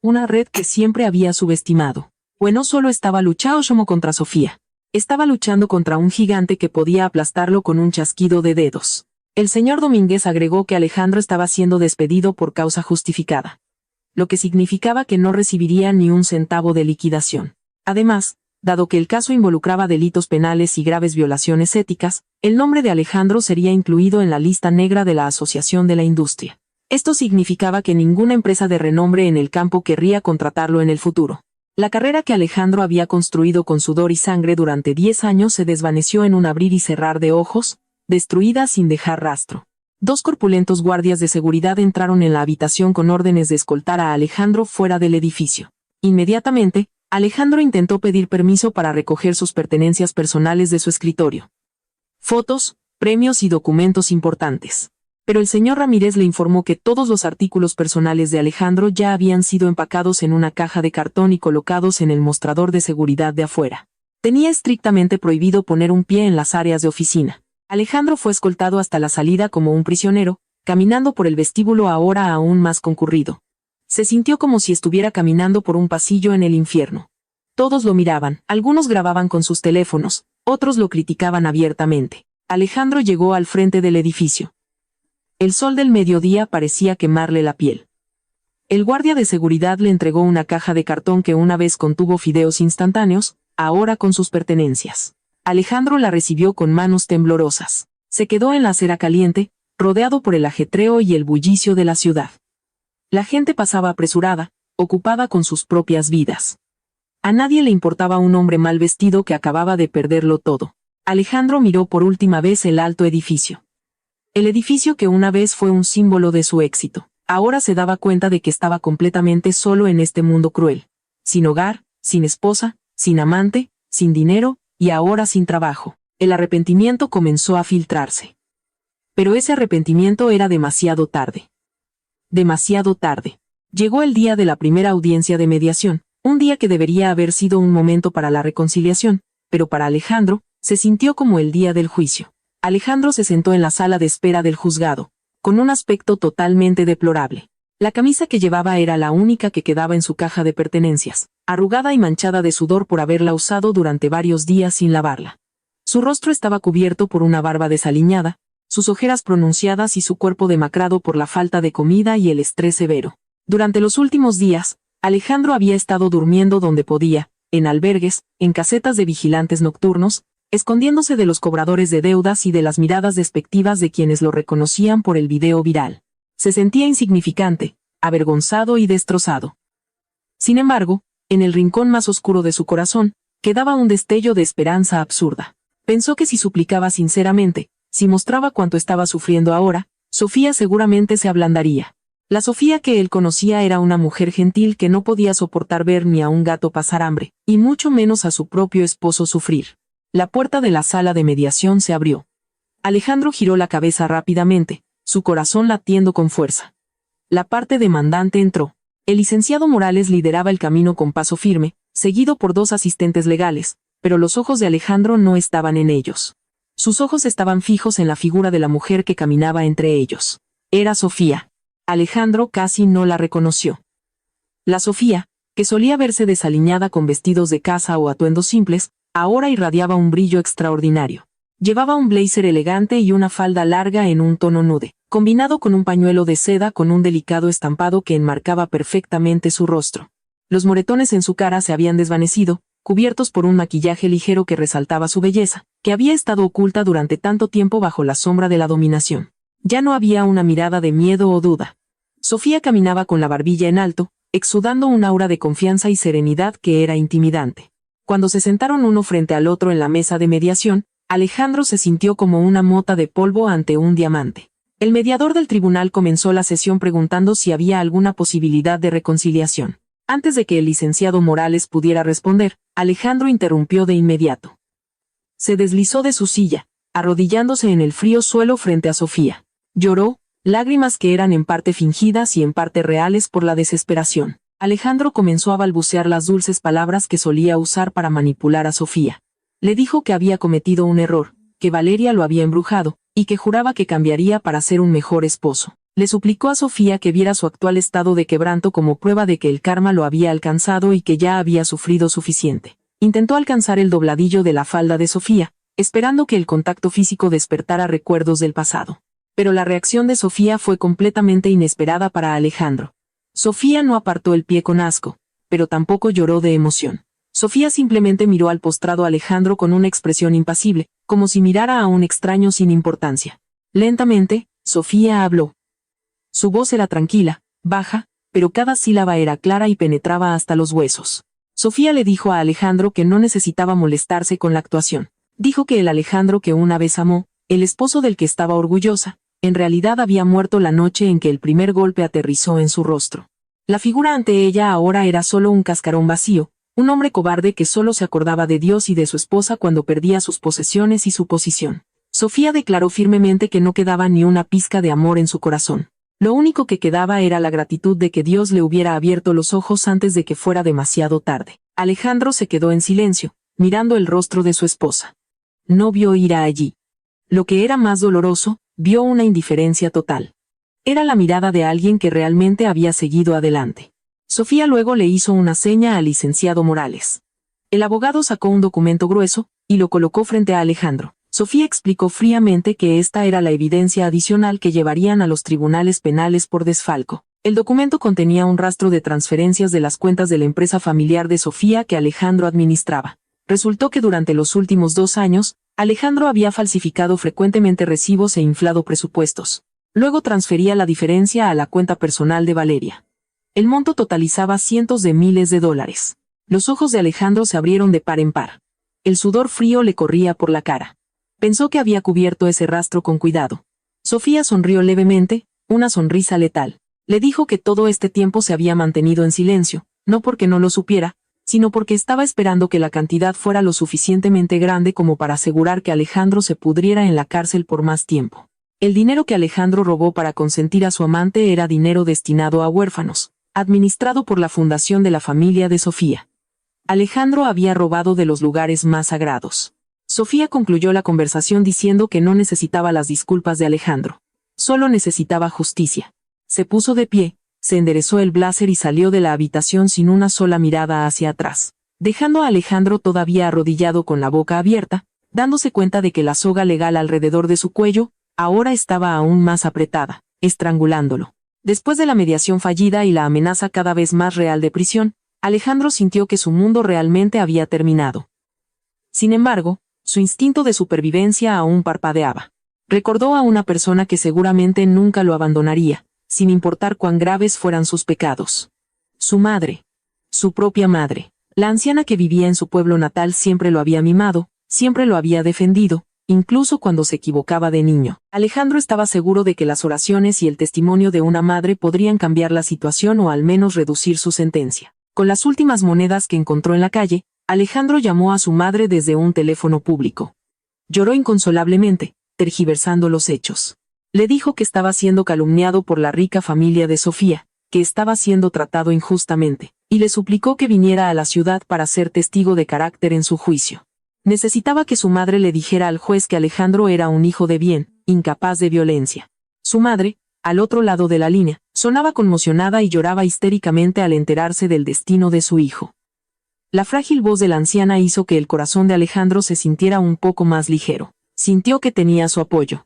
Una red que siempre había subestimado. Pues no solo estaba luchando contra Sofía. Estaba luchando contra un gigante que podía aplastarlo con un chasquido de dedos. El señor Domínguez agregó que Alejandro estaba siendo despedido por causa justificada, lo que significaba que no recibiría ni un centavo de liquidación. Además, dado que el caso involucraba delitos penales y graves violaciones éticas, el nombre de Alejandro sería incluido en la lista negra de la Asociación de la Industria. Esto significaba que ninguna empresa de renombre en el campo querría contratarlo en el futuro. La carrera que Alejandro había construido con sudor y sangre durante 10 años se desvaneció en un abrir y cerrar de ojos, destruida sin dejar rastro. 2 corpulentos guardias de seguridad entraron en la habitación con órdenes de escoltar a Alejandro fuera del edificio. Inmediatamente, Alejandro intentó pedir permiso para recoger sus pertenencias personales de su escritorio. Fotos, premios y documentos importantes. Pero el señor Ramírez le informó que todos los artículos personales de Alejandro ya habían sido empacados en una caja de cartón y colocados en el mostrador de seguridad de afuera. Tenía estrictamente prohibido poner un pie en las áreas de oficina. Alejandro fue escoltado hasta la salida como un prisionero, caminando por el vestíbulo ahora aún más concurrido. Se sintió como si estuviera caminando por un pasillo en el infierno. Todos lo miraban, algunos grababan con sus teléfonos, otros lo criticaban abiertamente. Alejandro llegó al frente del edificio. El sol del mediodía parecía quemarle la piel. El guardia de seguridad le entregó una caja de cartón que una vez contuvo fideos instantáneos, ahora con sus pertenencias. Alejandro la recibió con manos temblorosas. Se quedó en la acera caliente, rodeado por el ajetreo y el bullicio de la ciudad. La gente pasaba apresurada, ocupada con sus propias vidas. A nadie le importaba un hombre mal vestido que acababa de perderlo todo. Alejandro miró por última vez el alto edificio. El edificio que una vez fue un símbolo de su éxito. Ahora se daba cuenta de que estaba completamente solo en este mundo cruel. Sin hogar, sin esposa, sin amante, sin dinero, y ahora sin trabajo. El arrepentimiento comenzó a filtrarse. Pero ese arrepentimiento era demasiado tarde. Demasiado tarde. Llegó el día de la primera audiencia de mediación, un día que debería haber sido un momento para la reconciliación, pero para Alejandro, se sintió como el día del juicio. Alejandro se sentó en la sala de espera del juzgado, con un aspecto totalmente deplorable. La camisa que llevaba era la única que quedaba en su caja de pertenencias, arrugada y manchada de sudor por haberla usado durante varios días sin lavarla. Su rostro estaba cubierto por una barba desaliñada, sus ojeras pronunciadas y su cuerpo demacrado por la falta de comida y el estrés severo. Durante los últimos días, Alejandro había estado durmiendo donde podía, en albergues, en casetas de vigilantes nocturnos, escondiéndose de los cobradores de deudas y de las miradas despectivas de quienes lo reconocían por el video viral. Se sentía insignificante, avergonzado y destrozado. Sin embargo, en el rincón más oscuro de su corazón, quedaba un destello de esperanza absurda. Pensó que si suplicaba sinceramente, si mostraba cuánto estaba sufriendo ahora, Sofía seguramente se ablandaría. La Sofía que él conocía era una mujer gentil que no podía soportar ver ni a un gato pasar hambre, y mucho menos a su propio esposo sufrir. La puerta de la sala de mediación se abrió. Alejandro giró la cabeza rápidamente, su corazón latiendo con fuerza. La parte demandante entró. El licenciado Morales lideraba el camino con paso firme, seguido por 2 asistentes legales, pero los ojos de Alejandro no estaban en ellos. Sus ojos estaban fijos en la figura de la mujer que caminaba entre ellos. Era Sofía. Alejandro casi no la reconoció. La Sofía, que solía verse desaliñada con vestidos de casa o atuendos simples, ahora irradiaba un brillo extraordinario. Llevaba un blazer elegante y una falda larga en un tono nude, combinado con un pañuelo de seda con un delicado estampado que enmarcaba perfectamente su rostro. Los moretones en su cara se habían desvanecido, cubiertos por un maquillaje ligero que resaltaba su belleza, que había estado oculta durante tanto tiempo bajo la sombra de la dominación. Ya no había una mirada de miedo o duda. Sofía caminaba con la barbilla en alto, exudando un aura de confianza y serenidad que era intimidante. Cuando se sentaron uno frente al otro en la mesa de mediación, Alejandro se sintió como una mota de polvo ante un diamante. El mediador del tribunal comenzó la sesión preguntando si había alguna posibilidad de reconciliación. Antes de que el licenciado Morales pudiera responder, Alejandro interrumpió de inmediato. Se deslizó de su silla, arrodillándose en el frío suelo frente a Sofía. Lloró, lágrimas que eran en parte fingidas y en parte reales por la desesperación. Alejandro comenzó a balbucear las dulces palabras que solía usar para manipular a Sofía. Le dijo que había cometido un error, que Valeria lo había embrujado, y que juraba que cambiaría para ser un mejor esposo. Le suplicó a Sofía que viera su actual estado de quebranto como prueba de que el karma lo había alcanzado y que ya había sufrido suficiente. Intentó alcanzar el dobladillo de la falda de Sofía, esperando que el contacto físico despertara recuerdos del pasado. Pero la reacción de Sofía fue completamente inesperada para Alejandro. Sofía no apartó el pie con asco, pero tampoco lloró de emoción. Sofía simplemente miró al postrado Alejandro con una expresión impasible, como si mirara a un extraño sin importancia. Lentamente, Sofía habló. Su voz era tranquila, baja, pero cada sílaba era clara y penetraba hasta los huesos. Sofía le dijo a Alejandro que no necesitaba molestarse con la actuación. Dijo que el Alejandro que una vez amó, el esposo del que estaba orgullosa, en realidad había muerto la noche en que el primer golpe aterrizó en su rostro. La figura ante ella ahora era solo un cascarón vacío, un hombre cobarde que solo se acordaba de Dios y de su esposa cuando perdía sus posesiones y su posición. Sofía declaró firmemente que no quedaba ni una pizca de amor en su corazón. Lo único que quedaba era la gratitud de que Dios le hubiera abierto los ojos antes de que fuera demasiado tarde. Alejandro se quedó en silencio, mirando el rostro de su esposa. No vio ira allí. Lo que era más doloroso, vio una indiferencia total. Era la mirada de alguien que realmente había seguido adelante. Sofía luego le hizo una seña al licenciado Morales. El abogado sacó un documento grueso, y lo colocó frente a Alejandro. Sofía explicó fríamente que esta era la evidencia adicional que llevarían a los tribunales penales por desfalco. El documento contenía un rastro de transferencias de las cuentas de la empresa familiar de Sofía que Alejandro administraba. Resultó que durante los últimos 2 años, Alejandro había falsificado frecuentemente recibos e inflado presupuestos. Luego transfería la diferencia a la cuenta personal de Valeria. El monto totalizaba cientos de miles de dólares. Los ojos de Alejandro se abrieron de par en par. El sudor frío le corría por la cara. Pensó que había cubierto ese rastro con cuidado. Sofía sonrió levemente, una sonrisa letal. Le dijo que todo este tiempo se había mantenido en silencio, no porque no lo supiera, sino porque estaba esperando que la cantidad fuera lo suficientemente grande como para asegurar que Alejandro se pudriera en la cárcel por más tiempo. El dinero que Alejandro robó para consentir a su amante era dinero destinado a huérfanos, administrado por la fundación de la familia de Sofía. Alejandro había robado de los lugares más sagrados. Sofía concluyó la conversación diciendo que no necesitaba las disculpas de Alejandro. Solo necesitaba justicia. Se puso de pie, se enderezó el blazer y salió de la habitación sin una sola mirada hacia atrás, dejando a Alejandro todavía arrodillado con la boca abierta, dándose cuenta de que la soga legal alrededor de su cuello, ahora estaba aún más apretada, estrangulándolo. Después de la mediación fallida y la amenaza cada vez más real de prisión, Alejandro sintió que su mundo realmente había terminado. Sin embargo, su instinto de supervivencia aún parpadeaba. Recordó a una persona que seguramente nunca lo abandonaría, sin importar cuán graves fueran sus pecados. Su madre. Su propia madre. La anciana que vivía en su pueblo natal siempre lo había mimado, siempre lo había defendido, incluso cuando se equivocaba de niño. Alejandro estaba seguro de que las oraciones y el testimonio de una madre podrían cambiar la situación o al menos reducir su sentencia. Con las últimas monedas que encontró en la calle, Alejandro llamó a su madre desde un teléfono público. Lloró inconsolablemente, tergiversando los hechos. Le dijo que estaba siendo calumniado por la rica familia de Sofía, que estaba siendo tratado injustamente, y le suplicó que viniera a la ciudad para ser testigo de carácter en su juicio. Necesitaba que su madre le dijera al juez que Alejandro era un hijo de bien, incapaz de violencia. Su madre, al otro lado de la línea, sonaba conmocionada y lloraba histéricamente al enterarse del destino de su hijo. La frágil voz de la anciana hizo que el corazón de Alejandro se sintiera un poco más ligero. Sintió que tenía su apoyo.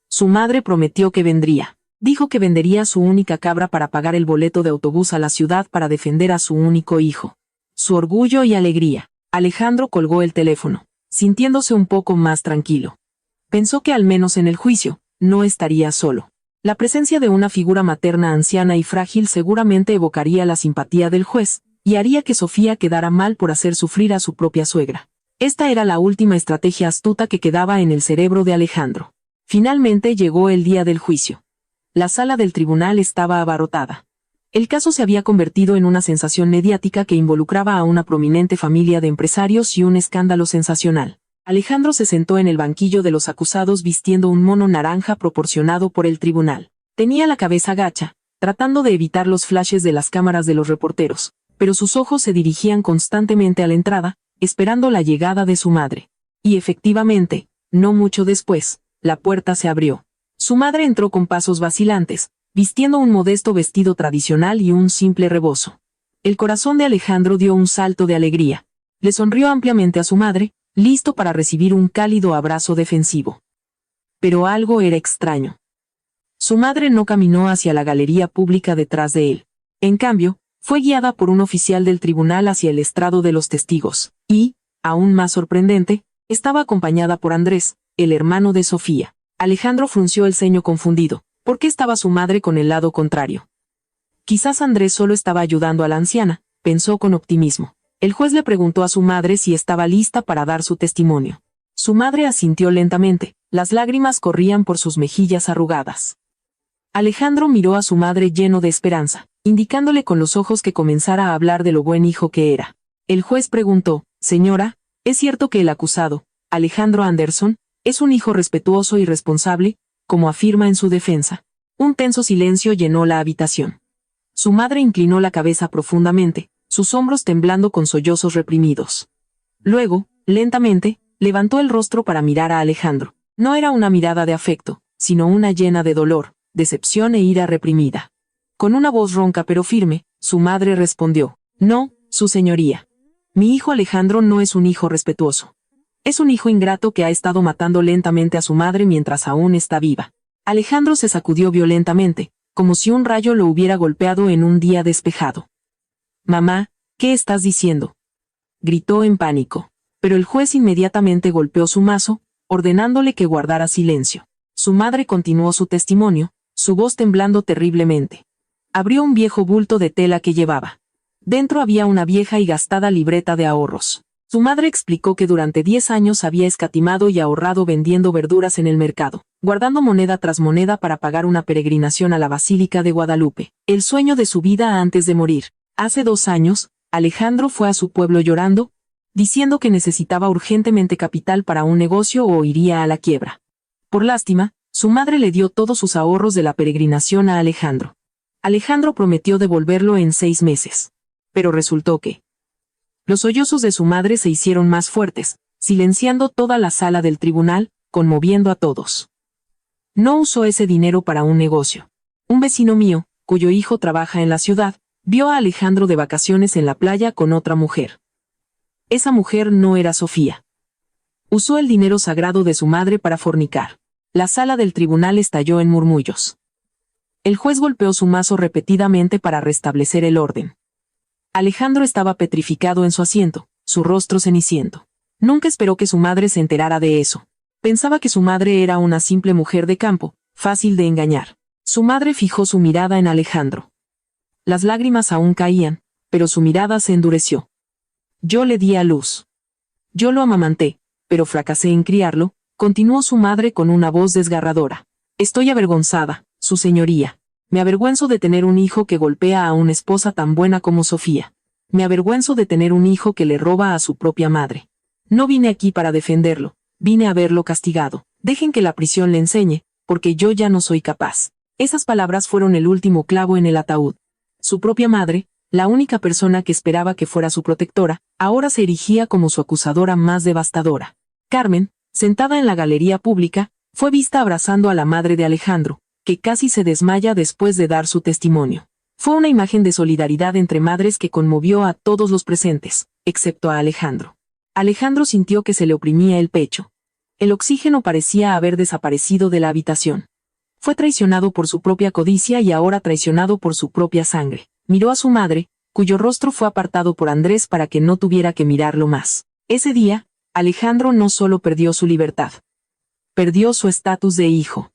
Su madre prometió que vendría. Dijo que vendería su única cabra para pagar el boleto de autobús a la ciudad para defender a su único hijo. Su orgullo y alegría. Alejandro colgó el teléfono. sintiéndose un poco más tranquilo. Pensó que al menos en el juicio, no estaría solo. La presencia de una figura materna anciana y frágil seguramente evocaría la simpatía del juez, y haría que Sofía quedara mal por hacer sufrir a su propia suegra. Esta era la última estrategia astuta que quedaba en el cerebro de Alejandro. Finalmente llegó el día del juicio. La sala del tribunal estaba abarrotada. El caso se había convertido en una sensación mediática que involucraba a una prominente familia de empresarios y un escándalo sensacional. Alejandro se sentó en el banquillo de los acusados vistiendo un mono naranja proporcionado por el tribunal. Tenía la cabeza gacha, tratando de evitar los flashes de las cámaras de los reporteros, pero sus ojos se dirigían constantemente a la entrada, esperando la llegada de su madre. Y efectivamente, no mucho después, la puerta se abrió. Su madre entró con pasos vacilantes, vistiendo un modesto vestido tradicional y un simple rebozo. El corazón de Alejandro dio un salto de alegría. Le sonrió ampliamente a su madre, listo para recibir un cálido abrazo defensivo. Pero algo era extraño. Su madre no caminó hacia la galería pública detrás de él. En cambio, fue guiada por un oficial del tribunal hacia el estrado de los testigos, y, aún más sorprendente, estaba acompañada por Andrés, el hermano de Sofía. Alejandro frunció el ceño confundido. ¿Por qué estaba su madre con el lado contrario? Quizás Andrés solo estaba ayudando a la anciana, pensó con optimismo. El juez le preguntó a su madre si estaba lista para dar su testimonio. Su madre asintió lentamente, las lágrimas corrían por sus mejillas arrugadas. Alejandro miró a su madre lleno de esperanza, indicándole con los ojos que comenzara a hablar de lo buen hijo que era. El juez preguntó, «Señora, ¿es cierto que el acusado, Alejandro Anderson, es un hijo respetuoso y responsable, como afirma en su defensa?» Un tenso silencio llenó la habitación. Su madre inclinó la cabeza profundamente, sus hombros temblando con sollozos reprimidos. Luego, lentamente, levantó el rostro para mirar a Alejandro. No era una mirada de afecto, sino una llena de dolor, decepción e ira reprimida. Con una voz ronca pero firme, su madre respondió, «No, su señoría. Mi hijo Alejandro no es un hijo respetuoso. Es un hijo ingrato que ha estado matando lentamente a su madre mientras aún está viva». Alejandro se sacudió violentamente, como si un rayo lo hubiera golpeado en un día despejado. «Mamá, ¿qué estás diciendo?», gritó en pánico. Pero el juez inmediatamente golpeó su mazo, ordenándole que guardara silencio. Su madre continuó su testimonio, su voz temblando terriblemente. Abrió un viejo bulto de tela que llevaba. Dentro había una vieja y gastada libreta de ahorros. Su madre explicó que durante 10 años había escatimado y ahorrado vendiendo verduras en el mercado, guardando moneda tras moneda para pagar una peregrinación a la Basílica de Guadalupe, el sueño de su vida antes de morir. Hace 2 años, Alejandro fue a su pueblo llorando, diciendo que necesitaba urgentemente capital para un negocio o iría a la quiebra. Por lástima, su madre le dio todos sus ahorros de la peregrinación a Alejandro. Alejandro prometió devolverlo en 6 meses. Pero resultó que los sollozos de su madre se hicieron más fuertes, silenciando toda la sala del tribunal, conmoviendo a todos. No usó ese dinero para un negocio. Un vecino mío, cuyo hijo trabaja en la ciudad, vio a Alejandro de vacaciones en la playa con otra mujer. Esa mujer no era Sofía. Usó el dinero sagrado de su madre para fornicar. La sala del tribunal estalló en murmullos. El juez golpeó su mazo repetidamente para restablecer el orden. Alejandro estaba petrificado en su asiento, su rostro ceniciento. Nunca esperó que su madre se enterara de eso. Pensaba que su madre era una simple mujer de campo, fácil de engañar. Su madre fijó su mirada en Alejandro. Las lágrimas aún caían, pero su mirada se endureció. «Yo le di a luz. Yo lo amamanté, pero fracasé en criarlo», continuó su madre con una voz desgarradora. «Estoy avergonzada, su señoría. Me avergüenzo de tener un hijo que golpea a una esposa tan buena como Sofía. Me avergüenzo de tener un hijo que le roba a su propia madre. No vine aquí para defenderlo, vine a verlo castigado. Dejen que la prisión le enseñe, porque yo ya no soy capaz». Esas palabras fueron el último clavo en el ataúd. Su propia madre, la única persona que esperaba que fuera su protectora, ahora se erigía como su acusadora más devastadora. Carmen, sentada en la galería pública, fue vista abrazando a la madre de Alejandro, que casi se desmaya después de dar su testimonio. Fue una imagen de solidaridad entre madres que conmovió a todos los presentes, excepto a Alejandro. Alejandro sintió que se le oprimía el pecho. El oxígeno parecía haber desaparecido de la habitación. Fue traicionado por su propia codicia y ahora traicionado por su propia sangre. Miró a su madre, cuyo rostro fue apartado por Andrés para que no tuviera que mirarlo más. Ese día, Alejandro no solo perdió su libertad. Perdió su estatus de hijo.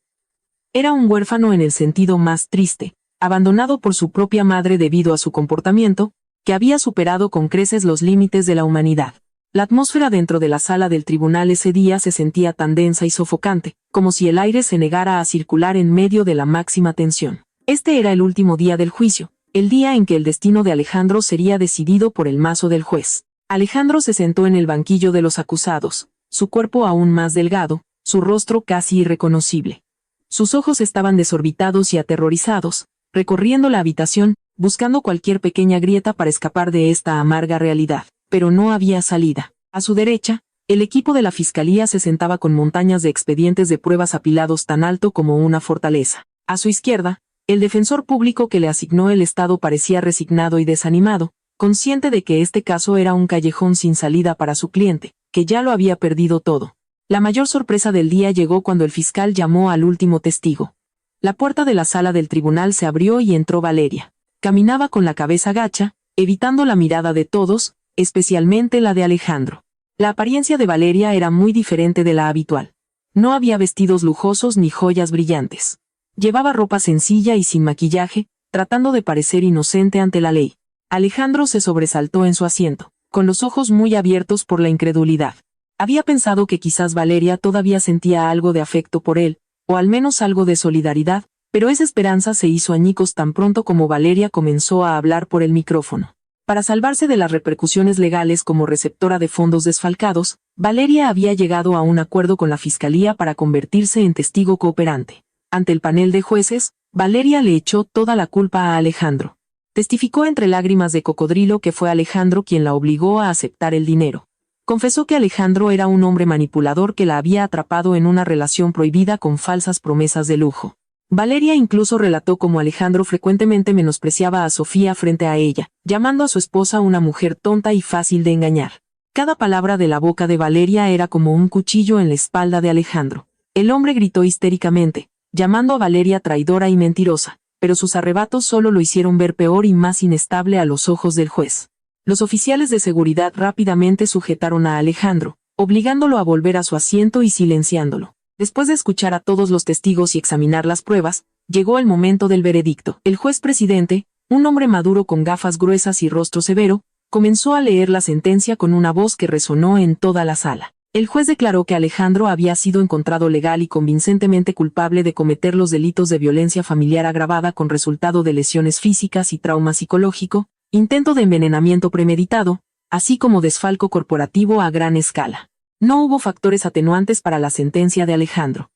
Era un huérfano en el sentido más triste, abandonado por su propia madre debido a su comportamiento, que había superado con creces los límites de la humanidad. La atmósfera dentro de la sala del tribunal ese día se sentía tan densa y sofocante, como si el aire se negara a circular en medio de la máxima tensión. Este era el último día del juicio, el día en que el destino de Alejandro sería decidido por el mazo del juez. Alejandro se sentó en el banquillo de los acusados, su cuerpo aún más delgado, su rostro casi irreconocible. Sus ojos estaban desorbitados y aterrorizados, recorriendo la habitación, buscando cualquier pequeña grieta para escapar de esta amarga realidad, pero no había salida. A su derecha, el equipo de la fiscalía se sentaba con montañas de expedientes de pruebas apilados tan alto como una fortaleza. A su izquierda, el defensor público que le asignó el Estado parecía resignado y desanimado, consciente de que este caso era un callejón sin salida para su cliente, que ya lo había perdido todo. La mayor sorpresa del día llegó cuando el fiscal llamó al último testigo. La puerta de la sala del tribunal se abrió y entró Valeria. Caminaba con la cabeza gacha, evitando la mirada de todos, especialmente la de Alejandro. La apariencia de Valeria era muy diferente de la habitual. No había vestidos lujosos ni joyas brillantes. Llevaba ropa sencilla y sin maquillaje, tratando de parecer inocente ante la ley. Alejandro se sobresaltó en su asiento, con los ojos muy abiertos por la incredulidad. Había pensado que quizás Valeria todavía sentía algo de afecto por él, o al menos algo de solidaridad, pero esa esperanza se hizo añicos tan pronto como Valeria comenzó a hablar por el micrófono. Para salvarse de las repercusiones legales como receptora de fondos desfalcados, Valeria había llegado a un acuerdo con la fiscalía para convertirse en testigo cooperante. Ante el panel de jueces, Valeria le echó toda la culpa a Alejandro. Testificó entre lágrimas de cocodrilo que fue Alejandro quien la obligó a aceptar el dinero. Confesó que Alejandro era un hombre manipulador que la había atrapado en una relación prohibida con falsas promesas de lujo. Valeria incluso relató cómo Alejandro frecuentemente menospreciaba a Sofía frente a ella, llamando a su esposa una mujer tonta y fácil de engañar. Cada palabra de la boca de Valeria era como un cuchillo en la espalda de Alejandro. El hombre gritó histéricamente, llamando a Valeria traidora y mentirosa, pero sus arrebatos solo lo hicieron ver peor y más inestable a los ojos del juez. Los oficiales de seguridad rápidamente sujetaron a Alejandro, obligándolo a volver a su asiento y silenciándolo. Después de escuchar a todos los testigos y examinar las pruebas, llegó el momento del veredicto. El juez presidente, un hombre maduro con gafas gruesas y rostro severo, comenzó a leer la sentencia con una voz que resonó en toda la sala. El juez declaró que Alejandro había sido encontrado legal y convincentemente culpable de cometer los delitos de violencia familiar agravada con resultado de lesiones físicas y trauma psicológico, intento de envenenamiento premeditado, así como desfalco corporativo a gran escala. No hubo factores atenuantes para la sentencia de Alejandro.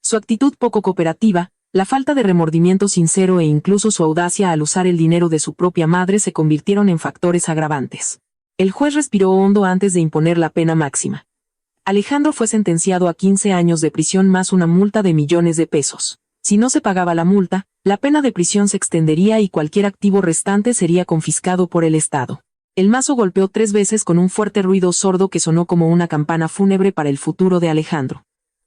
Su actitud poco cooperativa, la falta de remordimiento sincero e incluso su audacia al usar el dinero de su propia madre se convirtieron en factores agravantes. El juez respiró hondo antes de imponer la pena máxima. Alejandro fue sentenciado a 15 años de prisión más una multa de millones de pesos. Si no se pagaba la multa, la pena de prisión se extendería y cualquier activo restante sería confiscado por el Estado. El mazo golpeó 3 veces con un fuerte ruido sordo que sonó como una campana fúnebre para el futuro de Alejandro.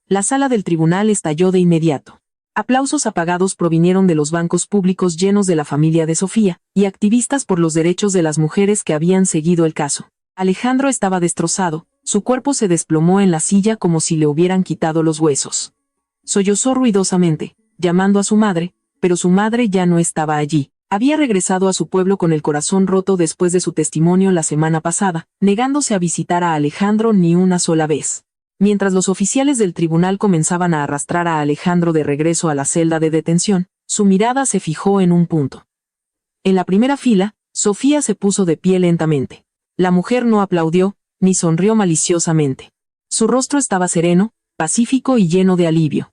La sala del tribunal estalló de inmediato. Aplausos apagados provinieron de los bancos públicos llenos de la familia de Sofía, y activistas por los derechos de las mujeres que habían seguido el caso. Alejandro estaba destrozado, su cuerpo se desplomó en la silla como si le hubieran quitado los huesos. Sollozó ruidosamente, llamando a su madre, pero su madre ya no estaba allí. Había regresado a su pueblo con el corazón roto después de su testimonio la semana pasada, negándose a visitar a Alejandro ni una sola vez. Mientras los oficiales del tribunal comenzaban a arrastrar a Alejandro de regreso a la celda de detención, su mirada se fijó en un punto. En la primera fila, Sofía se puso de pie lentamente. La mujer no aplaudió, ni sonrió maliciosamente. Su rostro estaba sereno, pacífico y lleno de alivio.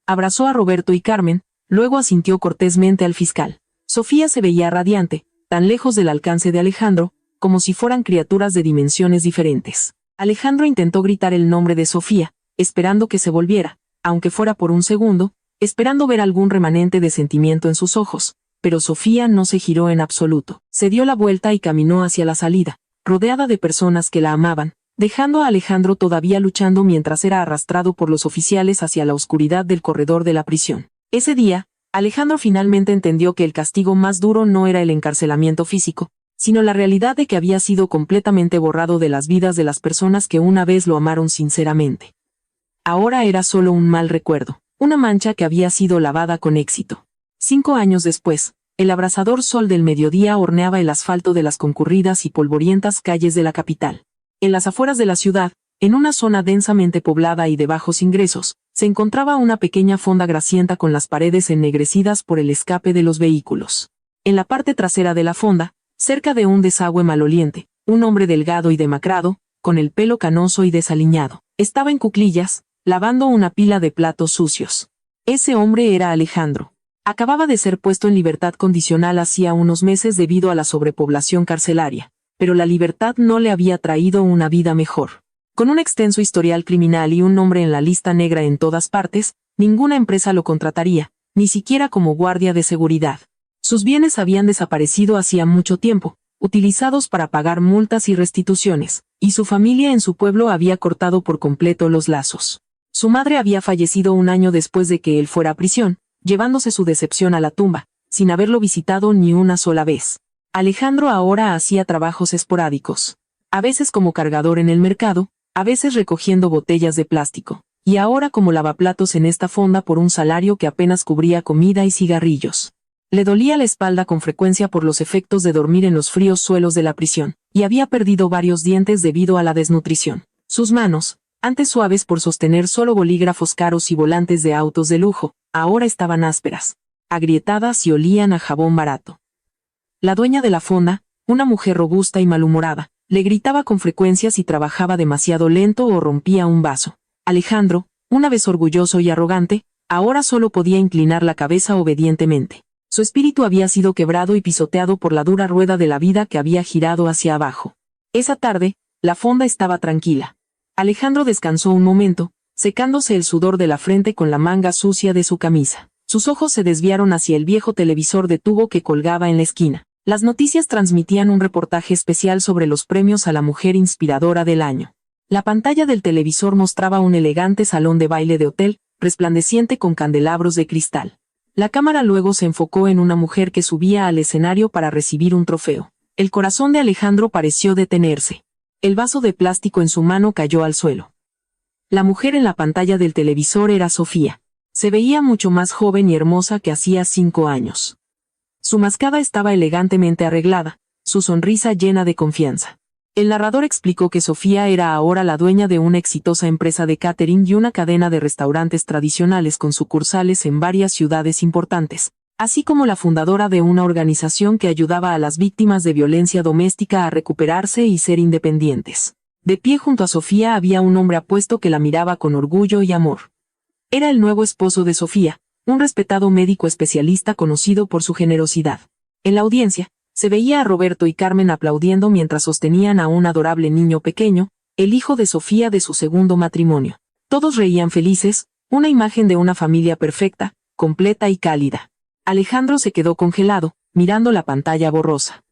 Abrazó a Roberto y Carmen, luego asintió cortésmente al fiscal. Sofía se veía radiante, tan lejos del alcance de Alejandro, como si fueran criaturas de dimensiones diferentes. Alejandro intentó gritar el nombre de Sofía, esperando que se volviera, aunque fuera por un segundo, esperando ver algún remanente de sentimiento en sus ojos, pero Sofía no se giró en absoluto. Se dio la vuelta y caminó hacia la salida, rodeada de personas que la amaban, dejando a Alejandro todavía luchando mientras era arrastrado por los oficiales hacia la oscuridad del corredor de la prisión. Ese día, Alejandro finalmente entendió que el castigo más duro no era el encarcelamiento físico, sino la realidad de que había sido completamente borrado de las vidas de las personas que una vez lo amaron sinceramente. Ahora era solo un mal recuerdo, una mancha que había sido lavada con éxito. 5 años después, el abrasador sol del mediodía horneaba el asfalto de las concurridas y polvorientas calles de la capital. En las afueras de la ciudad, en una zona densamente poblada y de bajos ingresos, se encontraba una pequeña fonda grasienta con las paredes ennegrecidas por el escape de los vehículos. En la parte trasera de la fonda, cerca de un desagüe maloliente, un hombre delgado y demacrado, con el pelo canoso y desaliñado, estaba en cuclillas, lavando una pila de platos sucios. Ese hombre era Alejandro. Acababa de ser puesto en libertad condicional hacía unos meses debido a la sobrepoblación carcelaria, pero la libertad no le había traído una vida mejor. Con un extenso historial criminal y un nombre en la lista negra en todas partes, ninguna empresa lo contrataría, ni siquiera como guardia de seguridad. Sus bienes habían desaparecido hacía mucho tiempo, utilizados para pagar multas y restituciones, y su familia en su pueblo había cortado por completo los lazos. Su madre había fallecido un año después de que él fuera a prisión, llevándose su decepción a la tumba, sin haberlo visitado ni una sola vez. Alejandro ahora hacía trabajos esporádicos, a veces como cargador en el mercado, a veces recogiendo botellas de plástico, y ahora como lavaplatos en esta fonda por un salario que apenas cubría comida y cigarrillos. Le dolía la espalda con frecuencia por los efectos de dormir en los fríos suelos de la prisión, y había perdido varios dientes debido a la desnutrición. Sus manos, antes suaves por sostener solo bolígrafos caros y volantes de autos de lujo, ahora estaban ásperas, agrietadas y olían a jabón barato. La dueña de la fonda, una mujer robusta y malhumorada, le gritaba con frecuencia si trabajaba demasiado lento o rompía un vaso. Alejandro, una vez orgulloso y arrogante, ahora solo podía inclinar la cabeza obedientemente. Su espíritu había sido quebrado y pisoteado por la dura rueda de la vida que había girado hacia abajo. Esa tarde, la fonda estaba tranquila. Alejandro descansó un momento, secándose el sudor de la frente con la manga sucia de su camisa. Sus ojos se desviaron hacia el viejo televisor de tubo que colgaba en la esquina. Las noticias transmitían un reportaje especial sobre los premios a la mujer inspiradora del año. La pantalla del televisor mostraba un elegante salón de baile de hotel, resplandeciente con candelabros de cristal. La cámara luego se enfocó en una mujer que subía al escenario para recibir un trofeo. El corazón de Alejandro pareció detenerse. El vaso de plástico en su mano cayó al suelo. La mujer en la pantalla del televisor era Sofía. Se veía mucho más joven y hermosa que hacía 5 años. Su mascada estaba elegantemente arreglada, su sonrisa llena de confianza. El narrador explicó que Sofía era ahora la dueña de una exitosa empresa de catering y una cadena de restaurantes tradicionales con sucursales en varias ciudades importantes, así como la fundadora de una organización que ayudaba a las víctimas de violencia doméstica a recuperarse y ser independientes. De pie junto a Sofía había un hombre apuesto que la miraba con orgullo y amor. Era el nuevo esposo de Sofía, un respetado médico especialista conocido por su generosidad. En la audiencia, se veía a Roberto y Carmen aplaudiendo mientras sostenían a un adorable niño pequeño, el hijo de Sofía de su segundo matrimonio. Todos reían felices, una imagen de una familia perfecta, completa y cálida. Alejandro se quedó congelado, mirando la pantalla borrosa.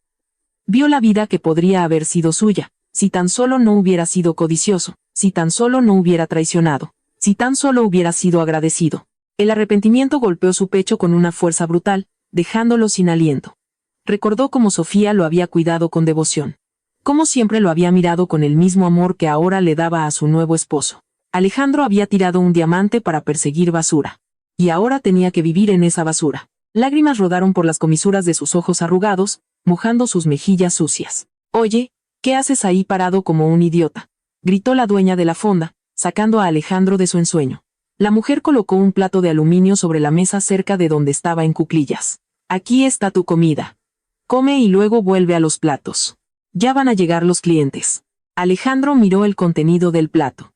Vio la vida que podría haber sido suya, si tan solo no hubiera sido codicioso, si tan solo no hubiera traicionado, si tan solo hubiera sido agradecido. El arrepentimiento golpeó su pecho con una fuerza brutal, dejándolo sin aliento. Recordó cómo Sofía lo había cuidado con devoción. Cómo siempre lo había mirado con el mismo amor que ahora le daba a su nuevo esposo. Alejandro había tirado un diamante para perseguir basura. Y ahora tenía que vivir en esa basura. Lágrimas rodaron por las comisuras de sus ojos arrugados, mojando sus mejillas sucias. «Oye, ¿qué haces ahí parado como un idiota?», gritó la dueña de la fonda, sacando a Alejandro de su ensueño. La mujer colocó un plato de aluminio sobre la mesa cerca de donde estaba en cuclillas. «Aquí está tu comida. Come y luego vuelve a los platos. Ya van a llegar los clientes». Alejandro miró el contenido del plato.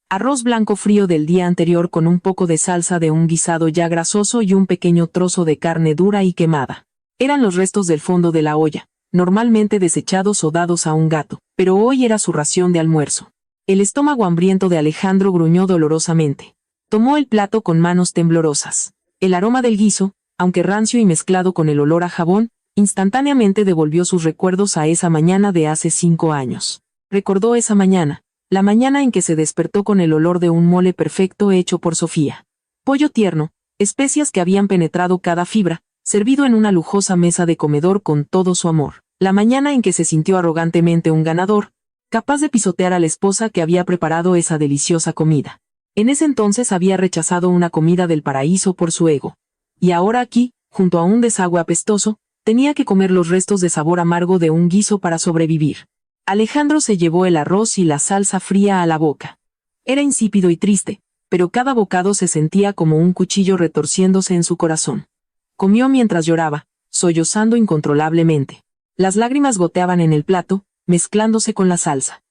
Arroz blanco frío del día anterior con un poco de salsa de un guisado ya grasoso y un pequeño trozo de carne dura y quemada. Eran los restos del fondo de la olla, normalmente desechados o dados a un gato, pero hoy era su ración de almuerzo. El estómago hambriento de Alejandro gruñó dolorosamente. Tomó el plato con manos temblorosas. El aroma del guiso, aunque rancio y mezclado con el olor a jabón, instantáneamente devolvió sus recuerdos a esa mañana de hace 5 años. Recordó esa mañana, la mañana en que se despertó con el olor de un mole perfecto hecho por Sofía. Pollo tierno, especias que habían penetrado cada fibra, servido en una lujosa mesa de comedor con todo su amor. La mañana en que se sintió arrogantemente un ganador, capaz de pisotear a la esposa que había preparado esa deliciosa comida. En ese entonces había rechazado una comida del paraíso por su ego. Y ahora aquí, junto a un desagüe apestoso, tenía que comer los restos de sabor amargo de un guiso para sobrevivir. Alejandro se llevó el arroz y la salsa fría a la boca. Era insípido y triste, pero cada bocado se sentía como un cuchillo retorciéndose en su corazón. Comió mientras lloraba, sollozando incontrolablemente. Las lágrimas goteaban en el plato, mezclándose con la salsa.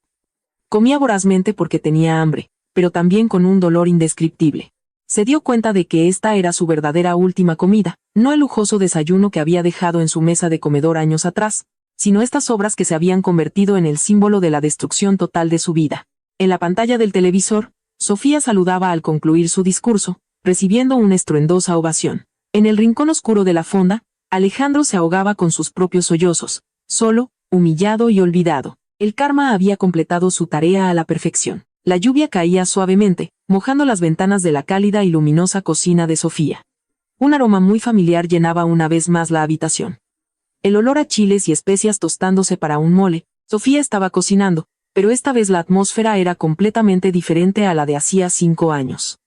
Comía vorazmente porque tenía hambre, pero también con un dolor indescriptible. Se dio cuenta de que esta era su verdadera última comida, no el lujoso desayuno que había dejado en su mesa de comedor años atrás, sino estas obras que se habían convertido en el símbolo de la destrucción total de su vida. En la pantalla del televisor, Sofía saludaba al concluir su discurso, recibiendo una estruendosa ovación. En el rincón oscuro de la fonda, Alejandro se ahogaba con sus propios sollozos, solo, humillado y olvidado. El karma había completado su tarea a la perfección. La lluvia caía suavemente, mojando las ventanas de la cálida y luminosa cocina de Sofía. Un aroma muy familiar llenaba una vez más la habitación. El olor a chiles y especias tostándose para un mole. Sofía estaba cocinando, pero esta vez la atmósfera era completamente diferente a la de hacía 5 años.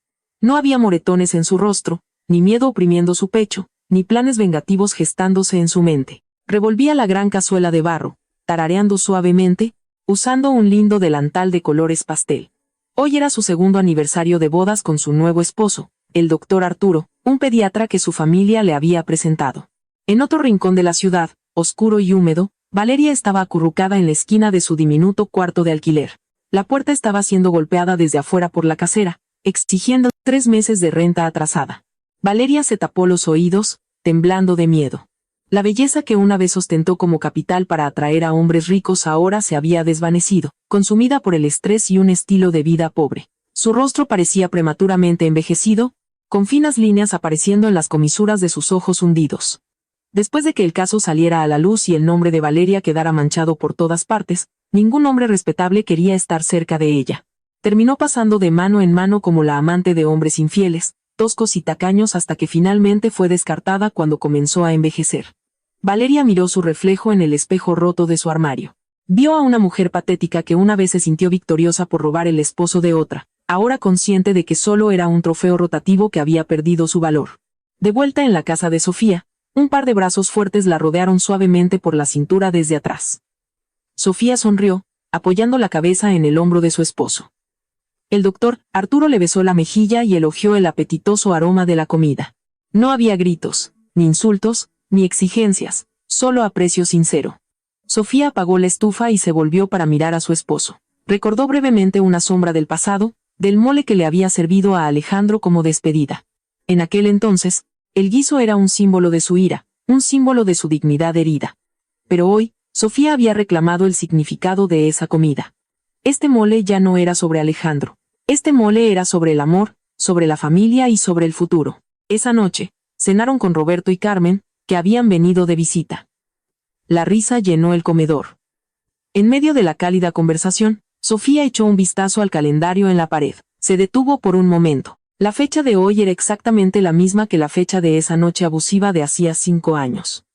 No había moretones en su rostro, ni miedo oprimiendo su pecho, ni planes vengativos gestándose en su mente. Revolvía la gran cazuela de barro, tarareando suavemente, usando un lindo delantal de colores pastel. Hoy era su segundo aniversario de bodas con su nuevo esposo, el doctor Arturo, un pediatra que su familia le había presentado. En otro rincón de la ciudad, oscuro y húmedo, Valeria estaba acurrucada en la esquina de su diminuto cuarto de alquiler. La puerta estaba siendo golpeada desde afuera por la casera, exigiendo 3 meses de renta atrasada. Valeria se tapó los oídos, temblando de miedo. La belleza que una vez ostentó como capital para atraer a hombres ricos ahora se había desvanecido, consumida por el estrés y un estilo de vida pobre. Su rostro parecía prematuramente envejecido, con finas líneas apareciendo en las comisuras de sus ojos hundidos. Después de que el caso saliera a la luz y el nombre de Valeria quedara manchado por todas partes, ningún hombre respetable quería estar cerca de ella. Terminó pasando de mano en mano como la amante de hombres infieles, toscos y tacaños hasta que finalmente fue descartada cuando comenzó a envejecer. Valeria miró su reflejo en el espejo roto de su armario. Vio a una mujer patética que una vez se sintió victoriosa por robar el esposo de otra, ahora consciente de que solo era un trofeo rotativo que había perdido su valor. De vuelta en la casa de Sofía, un par de brazos fuertes la rodearon suavemente por la cintura desde atrás. Sofía sonrió, apoyando la cabeza en el hombro de su esposo. El doctor Arturo le besó la mejilla y elogió el apetitoso aroma de la comida. No había gritos, ni insultos, ni exigencias, solo aprecio sincero. Sofía apagó la estufa y se volvió para mirar a su esposo. Recordó brevemente una sombra del pasado, del mole que le había servido a Alejandro como despedida. En aquel entonces, el guiso era un símbolo de su ira, un símbolo de su dignidad herida. Pero hoy, Sofía había reclamado el significado de esa comida. Este mole ya no era sobre Alejandro. Este mole era sobre el amor, sobre la familia y sobre el futuro. Esa noche, cenaron con Roberto y Carmen, que habían venido de visita. La risa llenó el comedor. En medio de la cálida conversación, Sofía echó un vistazo al calendario en la pared. Se detuvo por un momento. La fecha de hoy era exactamente la misma que la fecha de esa noche abusiva de hacía 5 años.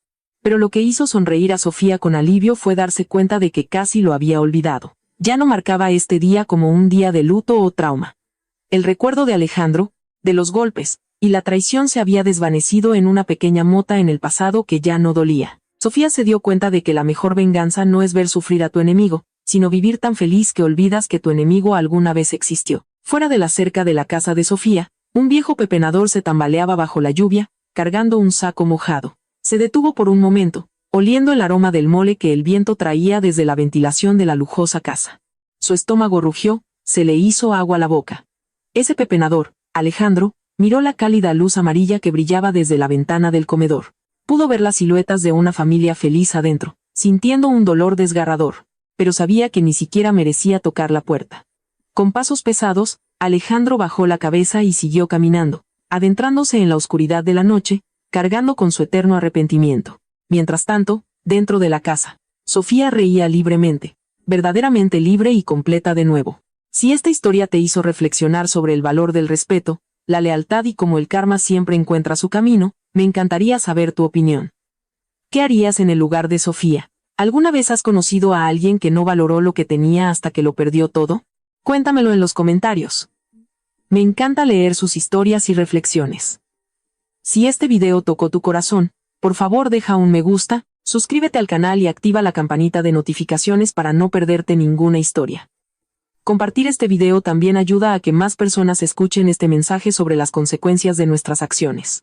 Pero lo que hizo sonreír a Sofía con alivio fue darse cuenta de que casi lo había olvidado. Ya no marcaba este día como un día de luto o trauma. El recuerdo de Alejandro, de los golpes, y la traición se había desvanecido en una pequeña mota en el pasado que ya no dolía. Sofía se dio cuenta de que la mejor venganza no es ver sufrir a tu enemigo, sino vivir tan feliz que olvidas que tu enemigo alguna vez existió. Fuera de la cerca de la casa de Sofía, un viejo pepenador se tambaleaba bajo la lluvia, cargando un saco mojado. Se detuvo por un momento, oliendo el aroma del mole que el viento traía desde la ventilación de la lujosa casa. Su estómago rugió, se le hizo agua a la boca. Ese pepenador, Alejandro, miró la cálida luz amarilla que brillaba desde la ventana del comedor. Pudo ver las siluetas de una familia feliz adentro, sintiendo un dolor desgarrador, pero sabía que ni siquiera merecía tocar la puerta. Con pasos pesados, Alejandro bajó la cabeza y siguió caminando, adentrándose en la oscuridad de la noche, cargando con su eterno arrepentimiento. Mientras tanto, dentro de la casa, Sofía reía libremente, verdaderamente libre y completa de nuevo. Si esta historia te hizo reflexionar sobre el valor del respeto, la lealtad y cómo el karma siempre encuentra su camino, me encantaría saber tu opinión. ¿Qué harías en el lugar de Sofía? ¿Alguna vez has conocido a alguien que no valoró lo que tenía hasta que lo perdió todo? Cuéntamelo en los comentarios. Me encanta leer sus historias y reflexiones. Si este video tocó tu corazón, por favor deja un me gusta, suscríbete al canal y activa la campanita de notificaciones para no perderte ninguna historia. Compartir este video también ayuda a que más personas escuchen este mensaje sobre las consecuencias de nuestras acciones.